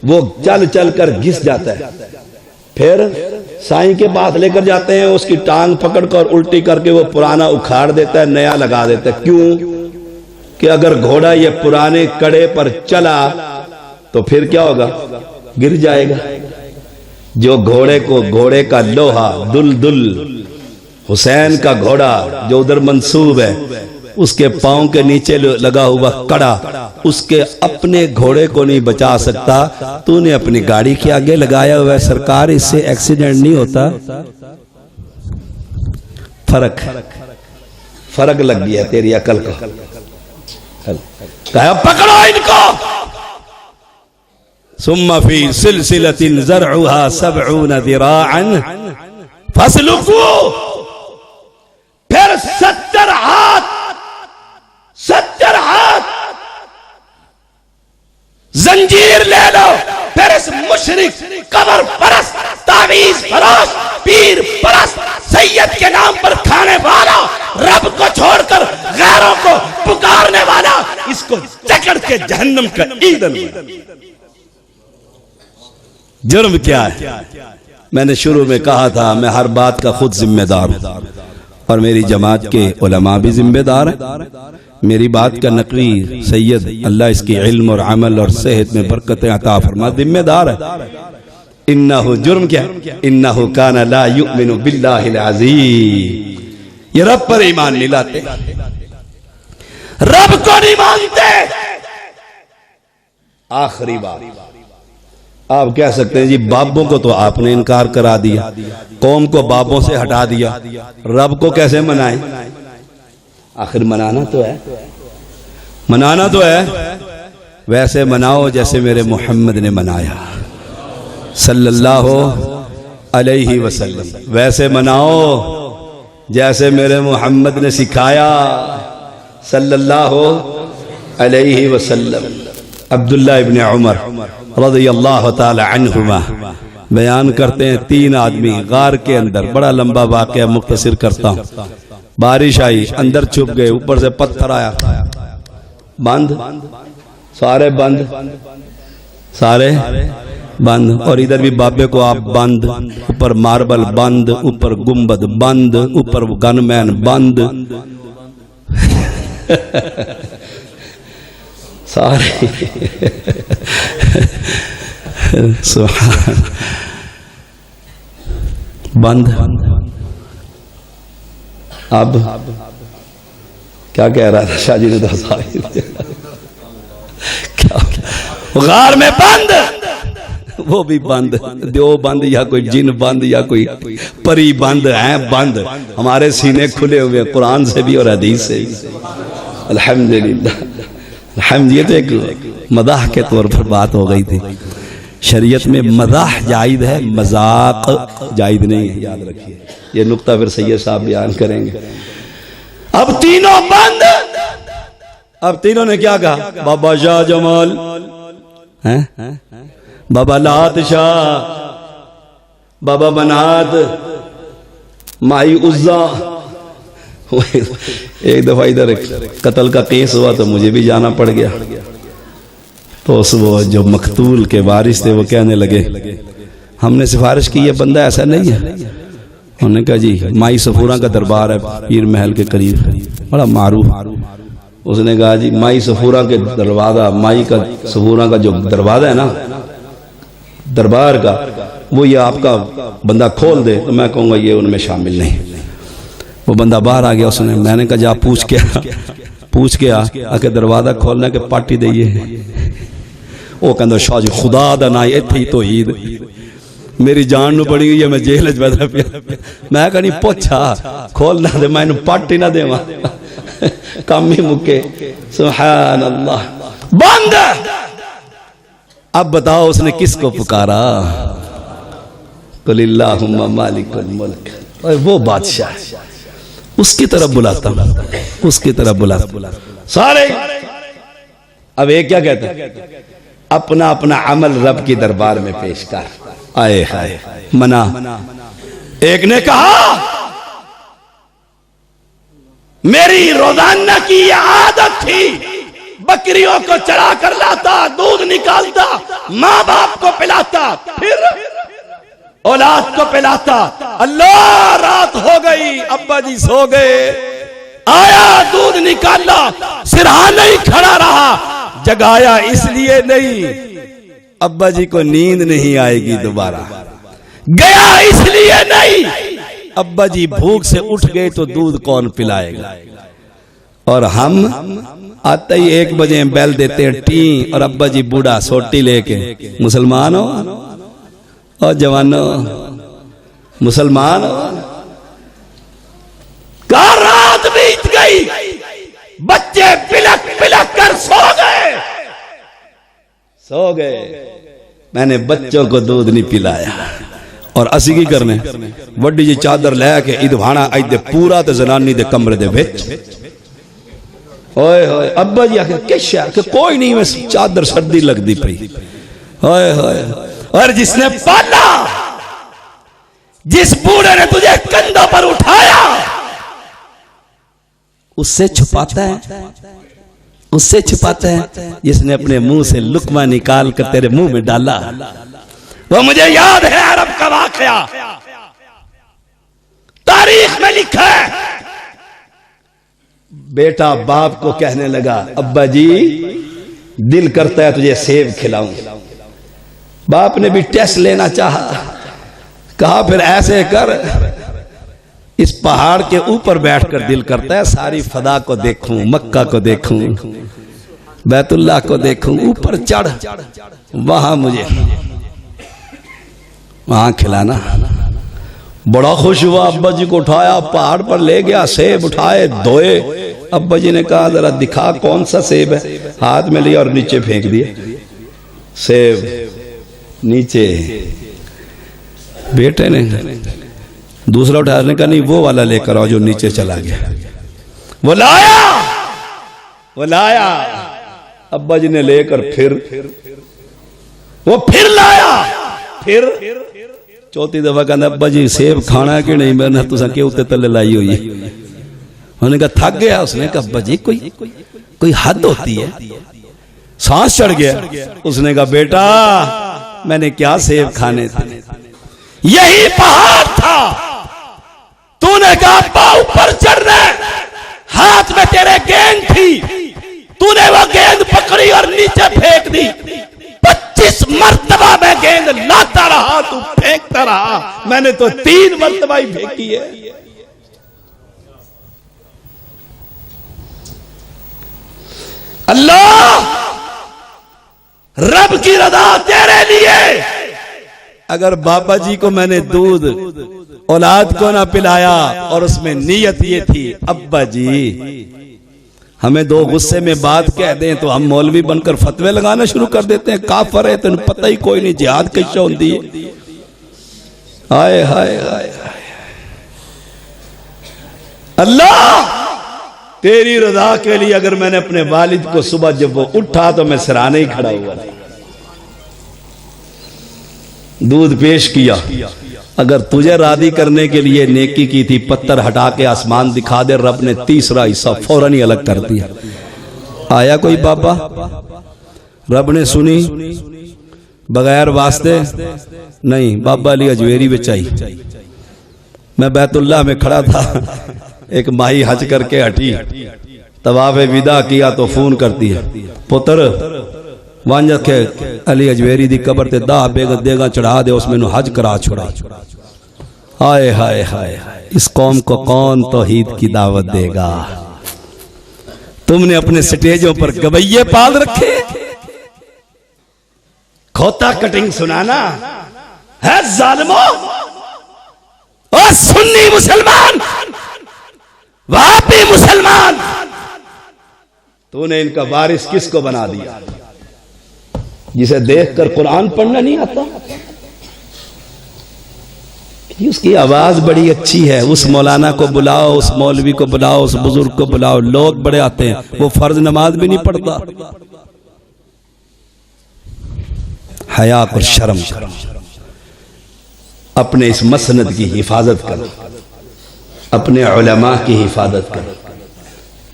वो चल चल कर घिस जाता है, फिर साईं के पास लेकर जाते हैं, उसकी टांग पकड़कर उल्टी करके वो पुराना उखाड़ देता है, नया लगा देता है। क्यों? कि अगर घोड़ा ये पुराने कड़े पर चला तो फिर क्या होगा? गिर जाएगा। जो घोड़े को, घोड़े का लोहा, दुलदुल हुसैन का घोड़ा जो उधर मंसूब है, उसके पांव के नीचे लगा हुआ कड़ा उसके अपने घोड़े को नहीं बचा सकता। तूने अपनी गाड़ी के आगे लगाया हुआ है, सरकार, इससे एक्सीडेंट नहीं होता। फर्क लग गया तेरी अकल को। कहा पकड़ो इनको। सुम्मा फी सिलसिलतिन ज़रउहा सबऊन ज़िराअन फस्लुकू, फिर 70 हाथ जंजीर ले लो, फिर इस मुशरिक, कब्र परस्त, तावीज फरोश, पीर परस्त, सैयद के नाम पर खाने वाला, रब को छोड़कर गैरों को पुकारने वाला, इसको जकड़ के जहन्नम का ईंधन। जुर्म क्या है? मैंने शुरू में कहा था मैं हर बात का खुद जिम्मेदार हूं और मेरी जमात के उलमा भी जिम्मेदार हैं। मेरी बात का नकवी सैयद अल्लाह इसकी इल्म और अमल और सेहत में बरकतें अता फरमा जिम्मेदार है। इन्नहु जुर्म क्या इन्नहु काना ला युमिनु बिल्लाहिल अज़ीम, ये रब पर ईमान नहीं लाते, रब को नहीं मानते। आखिरी बात आप कह सकते हैं जी बाबों को तो आपने इनकार करा दिया, कौम को बाबों से हटा दिया, रब को कैसे मनाएं? आखिर मनाना तो है, मनाना तो है। वैसे मनाओ जैसे मेरे मोहम्मद ने मनाया सल्लल्लाहु अलैहि वसल्लम, वैसे मनाओ जैसे मेरे मोहम्मद ने सिखाया सल्लल्लाहु अलैहि वसल्लम। अब्दुल्ला इब्न उमर रज़ियल्लाहु ताला अन्हुमा बयान करते हैं, तीन आदमी गार के अंदर, बड़ा लंबा वाक़या मुख्तसर करता हूं। बारिश आई, अंदर छुप गए, ऊपर से पत्थर आया, बंद सारे बंद, सारे बंद, और इधर भी बाबे को आप बंद, ऊपर मार्बल बंद, ऊपर गुंबद बंद, ऊपर गनमैन बंद सारे बंद। अब क्या कह रहा था शाहजी ने क्या गार में बंद, वो भी बंद, दो बंद या कोई जिन बंद या कोई परी बंद है, बंद। हमारे सीने खुले हुए कुरान से भी और हदीस से भी। अल्हम्दुलिल्लाह, ये तो एक मजाक के तौर पर बात हो गई थी। शरीयत में मजाक जायज है, मजाक जायज नहीं है, याद रखिए। ये नुक्ता फिर सैयद साहब बयान करेंगे। अब तीनों बंद, अब तीनों ने क्या कहा? बाबा शाह जमाल हैं, बाबा लात शाह, बाबा बनात, माई उज्जा। एक दफा इधर कत्ल का केस हुआ तो मुझे भी जाना पड़ गया, तो उस वो जो मकतूल के वारिस थे वो कहने लगे हमने सिफारिश की, ये बंदा ऐसा नहीं है। उन्होंने कहा जी माई सफूरा का दरबार है पीर महल के करीब, बड़ा मारूफ। उसने कहा जी माई सफूरा के दरवाजा, माई का सफूरा का जो दरवाजा है ना दरबार का, वो ये आपका बंदा खोल दे तो मैं कहूँगा ये उनमें शामिल नहीं। वो बंदा बाहर आ गया, उसने, मैंने कहा जा पूछ के आके दरवाजा खोलने के पार्टी दइए। वो कहता शाह जी खुदा दा ना इत्थे तो ईद मेरी जान नू बड़ी हुई है, मैं जेल च बैठा पिया। मैं कहनी पुछा खोल ना दे, मैं पार्टी ना देवा, काम ही मुके। सुभान अल्लाह, बंद। अब बताओ उसने किसको पुकारा? कुलिल्लाहुम्मा मालिकुल मुल्क, और वो बादशाह उसकी तरफ बुलाता, उसकी तरफ बुलाता सारे। अब एक क्या कहते हैं? अपना अपना अमल रब की दरबार में पेश कर। आए हाय मना। एक ने कहा मेरी रोजाना की यह आदत थी, बकरियों को चढ़ा कर लाता, दूध निकालता, माँ बाप को पिलाता, फिर औलाद को पिलाता। अल्लाह रात हो गई, अब्बा जी सो गए, आया दूध निकाला, सिरहाने ही खड़ा रहा, जगाया इसलिए नहीं अब्बा जी को नींद नहीं आएगी दोबारा, गया इसलिए नहीं अब्बा जी भूख से उठ गए तो दूध कौन पिलाएगा। और हम आते ही 1 बजे बैल देते हैं टी, और अब्बा जी बूढ़ा सोटी लेके, मुसलमानों और जवानों, मुसलमान का रात बीत गई, बच्चे पिलक पिलक कर सो गए। मैंने बच्चों को दूध नहीं पिलाया, और असी की करने वड्डी जी चादर लैके इधवाना इधे पूरा ते जनानी दे कमरे दे विच। ओए होए अब्बा जी आखे किश के कोई नहीं, मैं चादर सर्दी लगदी पई। ओए होए, और जिसने पाला, जिस बूढ़े ने तुझे कंधों पर उठाया, उससे छुपाता है, उससे छुपाता है जिसने अपने मुंह से लुकमा निकाल कर तेरे मुंह में डाला। वो मुझे याद है अरब का वाकया, तारीख में लिखा है। बेटा बाप को कहने लगा, अब्बा जी दिल करता है तुझे सेब खिलाऊं। बाप ने भी टेस्ट लेना चाहा, कहा फिर ऐसे कर, इस पहाड़ के ऊपर बैठकर दिल करता है सारी फदा को देखूं, मक्का को देखूं, बैतुल्लाह को देखूं, ऊपर चढ़, वहां मुझे वहां खिलाना। बड़ा खुश हुआ, अब्बा जी को उठाया, पहाड़ पर ले गया, सेब उठाए, धोए। अब्बा जी ने कहा जरा दिखा कौन सा सेब है, हाथ में लिया और नीचे फेंक दिया सेब नीचे। बेटे ने दूसरा उठाने का नहीं, वो वाला लेकर आओ जो नीचे चला गया। वो लाया अब्बा जी ने लेकर फिर लाया, फिर चौथी दफा कहना अब्बा जी सेब खाना कि नहीं, मैंने तुसा के उत्ते तले लाई हुई है। उन्होंने कहा थक गया। उसने कहा अब्बा जी कोई हद होती है, सांस चढ़ गया। उसने कहा बेटा मैंने क्या सेब खाने थे, यही पहाड़ था, तूने कहा अब्बा ऊपर चढ़ना, हाथ में तेरे गेंद थी, तूने वो गेंद पकड़ी और नीचे फेंक दी। 25 मर्तबा मैं गेंद लाता रहा, तू फेंकता रहा, मैंने तो 3 मर्तबा ही फेंकी है। अल्लाह रब की रज़ा तेरे लिए। अगर बाबा जी को मैंने दूध औलाद को ना पिलाया और उसमें नीयत ये थी अब्बा जी हमें 2 गुस्से में बात कह दें तो हम मौलवी बनकर फतवे लगाना शुरू कर देते हैं, काफर है तो पता ही कोई नहीं जिहाद कैसे होती है। हाय हाय हाय अल्लाह तेरी रजा के लिए अगर मैंने अपने वालिद को सुबह जब वो उठा तो मैं सिराने ही खड़ा हुआ था, दूध पेश किया। अगर तुझे राजी करने के लिए नेकी की थी, पत्थर हटा के आसमान दिखा दे, रब ने तीसरा हिस्सा फौरन ही अलग कर दिया। आया कोई बाबा, रब ने सुनी बगैर वास्ते नहीं, बाबा अली अजमेरी में आई। मैं बैतुल्लाह में खड़ा था, एक माही हज करके हटी, तवाफ विदा किया तो फोन करती है, पुत्र वंज के अली अजमेरी दी कबर ते 10 बेगत देगा चढ़ा दे, उसमें हज करा छोड़ा। हाय हाय हाय, इस कौम को कौन तौहीद की दावत देगा? तुमने अपने स्टेजों पर गवैये पाल रखे, खोता कटिंग सुनाना है जालिमों। और सुन्नी मुसलमान, वहाबी मुसलमान, तूने इनका वारिस किसको बना दिया? जिसे देखकर कुरान पढ़ना नहीं आता, उसकी आवाज बड़ी अच्छी है, उस मौलाना को बुलाओ, उस मौलवी को बुलाओ, उस बुजुर्ग को बुलाओ, लोग बड़े आते हैं, वो फर्ज नमाज भी नहीं पढ़ता। हया और शर्म करो, अपने इस मसनद की हिफाजत करो, अपने उलमा की हिफाजत करो,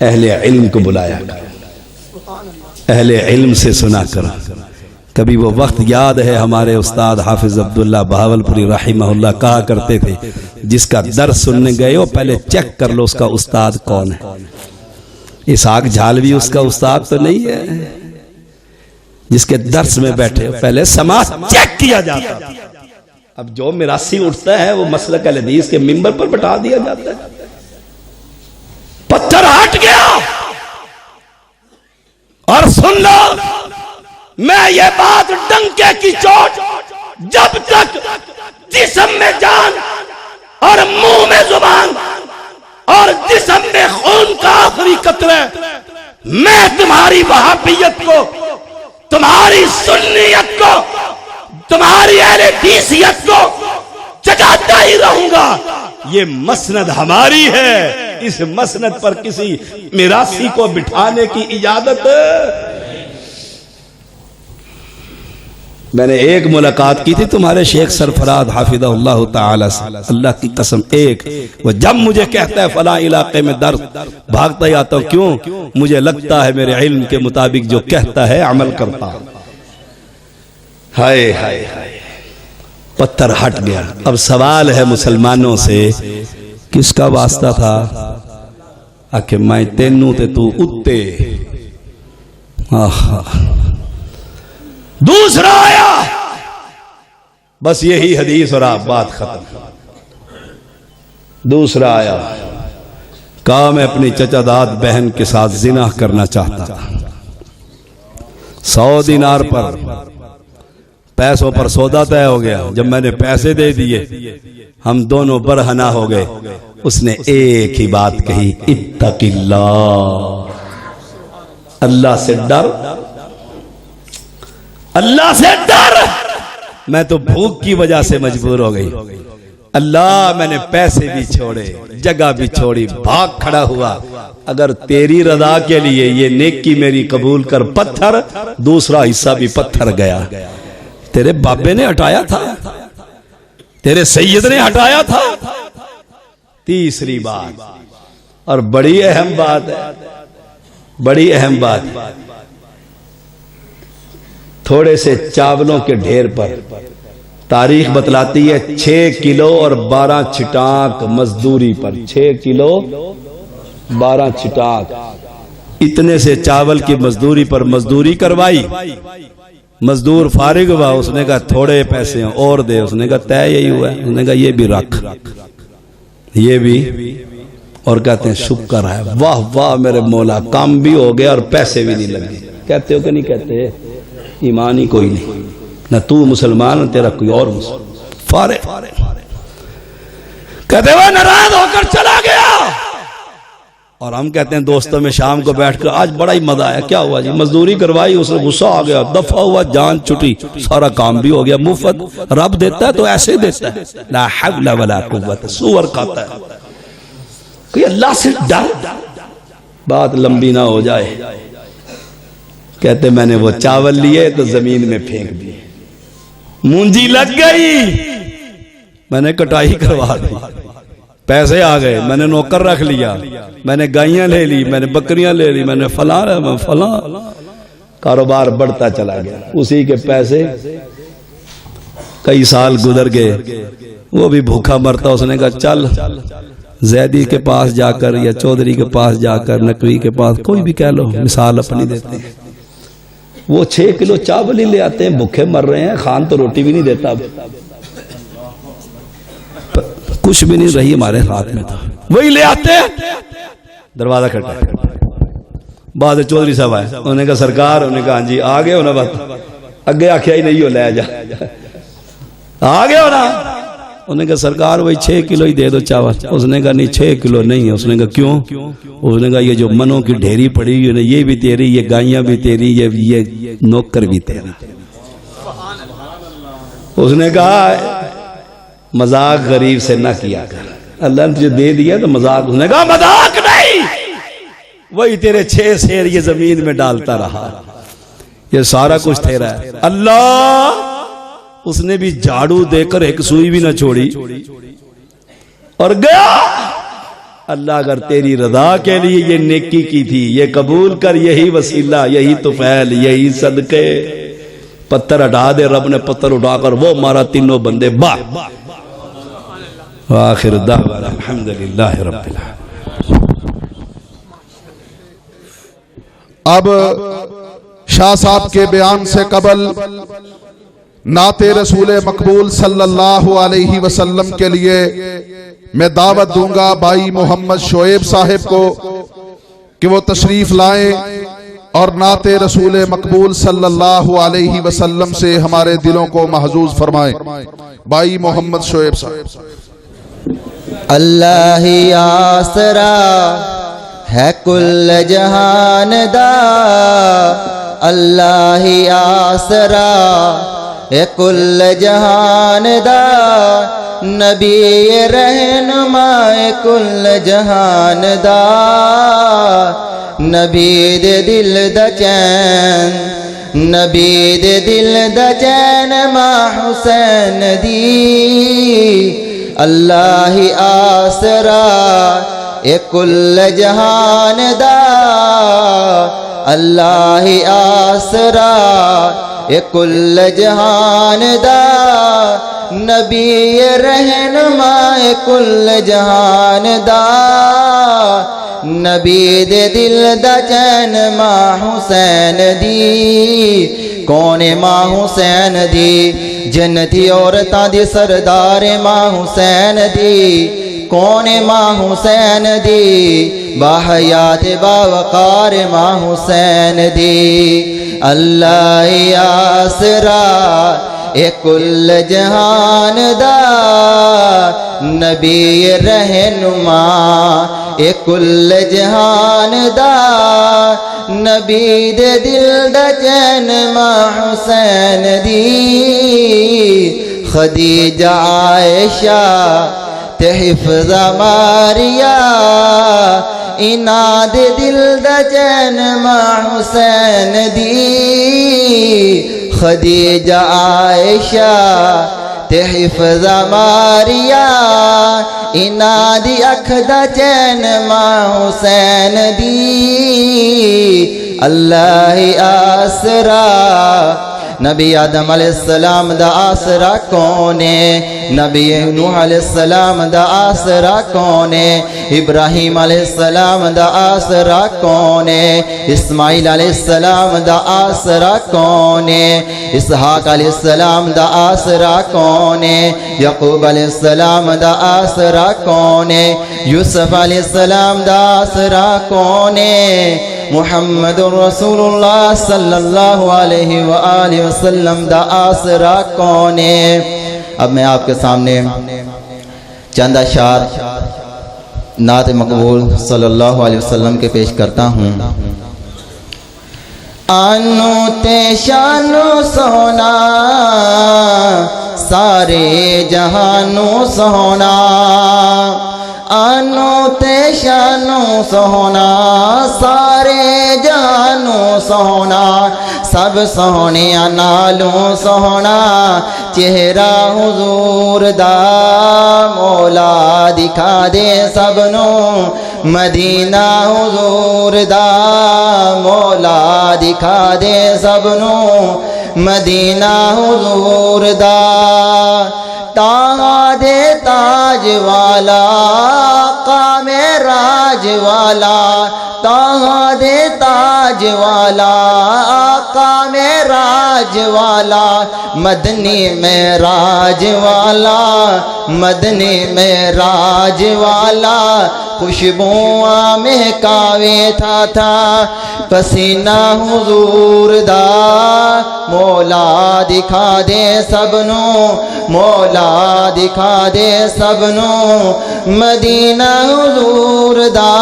अहले इल्म को बुलाया करो, अहले इल्म से सुना करो। कभी वो वक्त याद है, हमारे उस्ताद हाफिज अब्दुल्ला बहावलपुरी रहमहुल्लाह कहा करते थे, जिसका दर्स सुनने गए हो पहले चेक कर लो उसका उस्ताद कौन है। इसहाक झालवी उसका उस्ताद तो नहीं है, जिसके दर्स में बैठे पहले समाज चेक किया जाता। अब जो मिरासी उठता है वो मसलक अल हदीस के मिंबर पर बैठा दिया जाता है। पत्थर हट गया। और सुन लो, मैं ये बात डंके की चोट, जब तक जिस्म में जान और मुंह में जुबान और जिस्म में खून का आखिरी कतरा, मैं तुम्हारी वहाबियत को, तुम्हारी सुन्नियत को, तुम्हारी अहले हदीसियत को जगाता ही रहूंगा। ये मसनद हमारी है, इस मसनद पर किसी मिरासी को बिठाने की इजाजत। मैंने एक मुलाकात की थी तुम्हारे शेख सरफराज हाफिज़हुल्लाह ताला से, अल्लाह की कसम एक, वो जब मुझे कहता है फला इलाके में दर्द, भागता ही आता हूं। क्यों? मुझे लगता है मेरे इल्म के मुताबिक जो कहता है अमल करता। हाय हाय हाय, पत्थर हट गया। अब सवाल है मुसलमानों से, किसका वास्ता था? आखे मैं तेनू ते तू उत्ते। आहा, दूसरा आया, बस यही हदीस और आप बात खत्म। दूसरा आया, कहा मैं अपनी चचादाद बहन के साथ जिना करना चाहता, 100 दिनार पर, पैसों पर सौदा तय हो गया। जब मैंने पैसे दे दिए, हम दोनों बरहना हो गए। उसने एक ही बात कही, इत्तकिल्लाह, अल्लाह से डर, अल्लाह से डर। मैं तो भूख की वजह से मजबूर हो गई। अल्लाह, मैंने पैसे भी छोड़े, जगह भी छोड़ी, भाग खड़ा हुआ। अगर तेरी रजा के लिए ये नेकी मेरी कबूल कर, पत्थर, दूसरा हिस्सा भी पत्थर गया। तेरे बाबे ने हटाया था, तेरे सैयद ने हटाया था। तीसरी बात, और बड़ी अहम बात है, बड़ी अहम बात, थोड़े से चावलों के ढेर पर तारीख बतलाती है 6 किलो और 12 छिटाक मजदूरी पर, 6 किलो 12 छिटाक, इतने से चावल की मजदूरी पर मजदूरी करवाई। मजदूर फारिग हुआ, उसने कहा थोड़े पैसे और दे। उसने कहा तय यही हुआ है। उसने कहा ये भी रख, ये भी। और कहते हैं शुक्र है, वाह वाह मेरे मौला, काम भी हो गया और पैसे भी नहीं लगे। कहते हो कि नहीं कहते? ईमान ही कोई नहीं, न तू मुसलमान तेरा कोई और मुसलमान। फारे कहते हुए नाराज होकर चला गया। और हम कहते हैं दोस्तों में शाम को बैठकर, आज बड़ा ही मजा आया। क्या हुआ जी? मजदूरी करवाई, उसने गुस्सा आ गया, दफा हुआ, जान छुटी, सारा काम भी हो गया। मुफ्त रब देता है तो ऐसे देता है, ला हौला वला कुव्वत, सुअर खाता है कोई। अल्लाह से डर, बात लंबी ना हो जाए। कहते मैंने वो चावल लिए तो जमीन में फेंक दिए, मूंजी लग गई, मैंने कटाई करवा दी, पैसे आ गए, मैंने नौकर रख लिया, मैंने गायें ले ली, मैंने बकरियां ले ली, मैंने फला, कारोबार बढ़ता चला गया। उसी के पैसे, कई साल गुजर गए, वो भी भूखा मरता। उसने कहा चल जैदी के पास जाकर या चौधरी के पास जाकर, नकवी के पास, कोई भी कह लो, मिसाल अपनी देते हैं। वो 6 किलो चावल ही ले आते हैं, भूखे मर रहे हैं, खान तो रोटी भी नहीं देता, कुछ भी नहीं रही हमारे हाथ में था, वही ले आते हैं। दरवाजा खटका, बाद चौधरी साहब आए, उन्होंने कहा सरकार, उन्होंने कहा हाँ जी आ गए हो ना, बात अगे आख्या ही नहीं हो, ले जा, आ गए हो ना। उन्होंने कहा सरकार वही 6 किलो ही दे दो चावल। उसने कहा नहीं 6 किलो नहीं है। उसने कहा क्यों? उसने कहा ये जो मनों की ढेरी पड़ी हुई है ना, ये भी तेरी, ये गायें भी तेरी, ये नौकर भी तेरा। उसने कहा मजाक गरीब से ना किया कर, अल्लाह ने तुझे दे दिया तो मजाक। उसने कहा मजाक नहीं, वही तेरे 6 शेर ये जमीन में डालता रहा, ये सारा कुछ तेरा है। अल्लाह, उसने भी झाड़ू देकर एक सुई भी ना छोड़ी और गया। अल्लाह अगर तेरी रजा के लिए ये नेकी की थी, ये कबूल कर, यही वसीला, यही तुफैल, यही सदके। पत्थर हटा दे, रब ने पत्थर उठाकर वो मारा, तीनों बंदे बाहर। आखिर दावाना अल्हम्दुलिल्लाह रब्बिल आलमीन। अब शाह साहब के बयान से कबल नाते रसूल मकबूल सल्लल्लाहु अलैहि वसल्लम के लिए मैं दावत दूंगा भाई मोहम्मद शोएब साहिब को कि वो तशरीफ लाएं और नाते रसूल मकबूल सल्लल्लाहु अलैहि वसल्लम से हमारे दिलों को महजूज फरमाएं। भाई मोहम्मद शोएब साहब। अल्लाह ही आसरा है कुल जहान दा, अल्लाह ही आसरा है कुल जहान दा, नबी रहनुमा कुल जहान दा, नबी दे दिल दा चैन, नबी दे दिल दा चैन मां हुसैन दी। अल्लाह ही आसरा ए कुल जहान दा, अल्लाह ही आसरा ए कुल जहान दा, नबी रहनुमाए कुल जहान दा नबी दे दिल दा चैन मां हुसैन दी कौन मां हुसैन दी जन्नती औरतां दी सरदार मां हुसैन दी कौन मां हुसैन दी बाहयात बावकार मां हुसैन दी अल्लाह आसरा ए कुल जहान दा नबी रहनुमा ए कुल जहान दा नबी दे दिल दा चैन मां हुसैन दी खदीजा आयशा ते हिफ्ज़ा मारिया इना दे दिल दा चैन मां हुसैन दी खदीजा आयशा ते हिफ्ज़ा मारिया इना दी अख दा चैन मां हुसैन दी अल्लाह आसरा नबी आदम अलैहिस्सलाम दा आसरा कौन है नबी नूह अलैहिस्सलाम दा आसरा कौन है इब्राहिम अलैहिस्सलाम दा आसरा कौन है इस्माइल अलैहिस्सलाम दा आसरा कौन है इसहाक अलैहिस्सलाम दा आसरा कौन है यकूब अलैहिस्सलाम दा आसरा कौन है यूसुफ अलैहिस्सलाम दा आसरा कौन है मुहम्मदुर रसूलुल्लाह सल्लल्लाहु अलैहि व आलिहि वसल्लम दा आसरा कौन है। अब मैं आपके सामने चंद अशार नात मकबूल सल्लल्लाहु अलैहि वसल्लम के पेश करता हूँ। आनो ते शानो सोना सारे जहानो सोना आनो ते शानो सोना सारे जानो सोना सब सोहने नालों सोहना चेहरा हुजूर दा मौला दिखा दे सबनो मदीना हुजूर दा मौला दिखा दे सबनो मदीना हुजूर दा ताहा दे ताज वाला कामे राज वाला ताहा दे ताज वाला कामे राज वाला मदनी में राज वाला मदनी में राज वाला खुशबुआ में कावे था पसीना हुजूर दा मौला दिखा दे सबनो मौला दिखा दे सबनो मदीना हुजूर दा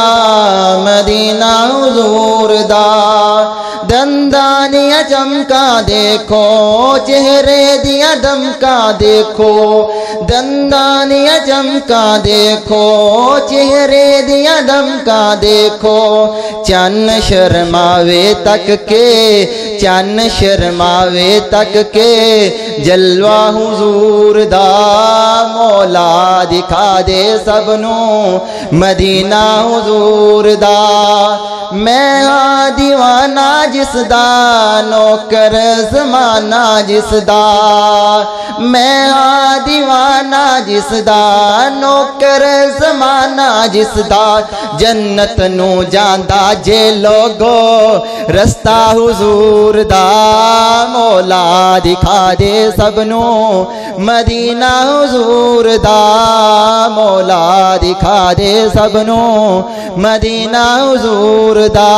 मदीना हुजूर दा दंदानिया चमका देखो चेहरे दिया दमका देखो दंदानिया चमका देखो चेहरे दिया दमका देखो चन्न शर्मावे तक के चन्न शर्मावे तक के जलवा हुजूर दा मौला दिखा दे सबनो मदीना हुजूर दा मैं हाँ दीवाना जिसदा नौकर ज़माना जिसदा मैं हाँ दीवाना जिसदा नौकर ज़माना जिसदा जन्नत नू जांदा जे लोगो रस्ता हुजूर दा मौला दिखा दे सबनो मदीना हुजूर दा मौला दिखा दे सबनो मदीना हुजूर दा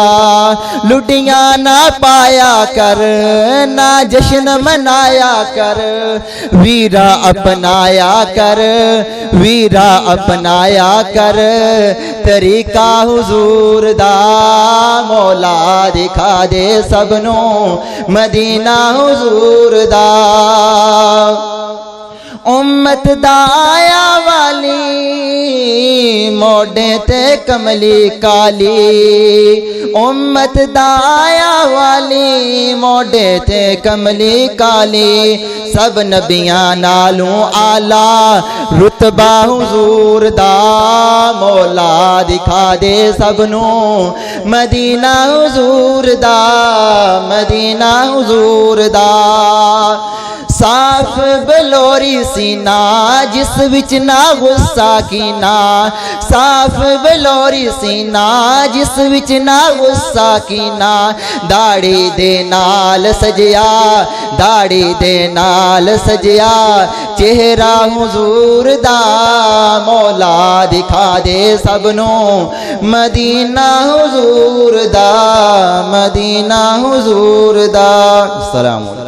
लुटिया ना पाया कर ना जश्न मनाया कर वीरा अपनाया कर वीरा अपनाया कर तरीका हुजूर दा मौला दिखा दे सबनो मदीना हुजूर दा उम्मत दाया वाली मोडे ते कमली काली उम्मत दाया वाली मोडे ते कमली काली सब नबियां नालों आला रुतबा हुजूर दा मौला दिखा दे सबनो मदीना हुजूर दा मदीना हुजूर दा साफ बलोरी सीना जिस विच ना गुस्सा कीना, साफ बलोरी सीना जिस विच ना गुस्सा कीना, दाढ़ी दे नाल सजया, दाढ़ी दे नाल सजया, चेहरा हुजूर दा, मौला दिखा दे सबनू मदीना हुजूर दा, मदीना हुजूर दा। अस्सलाम वालेकुम।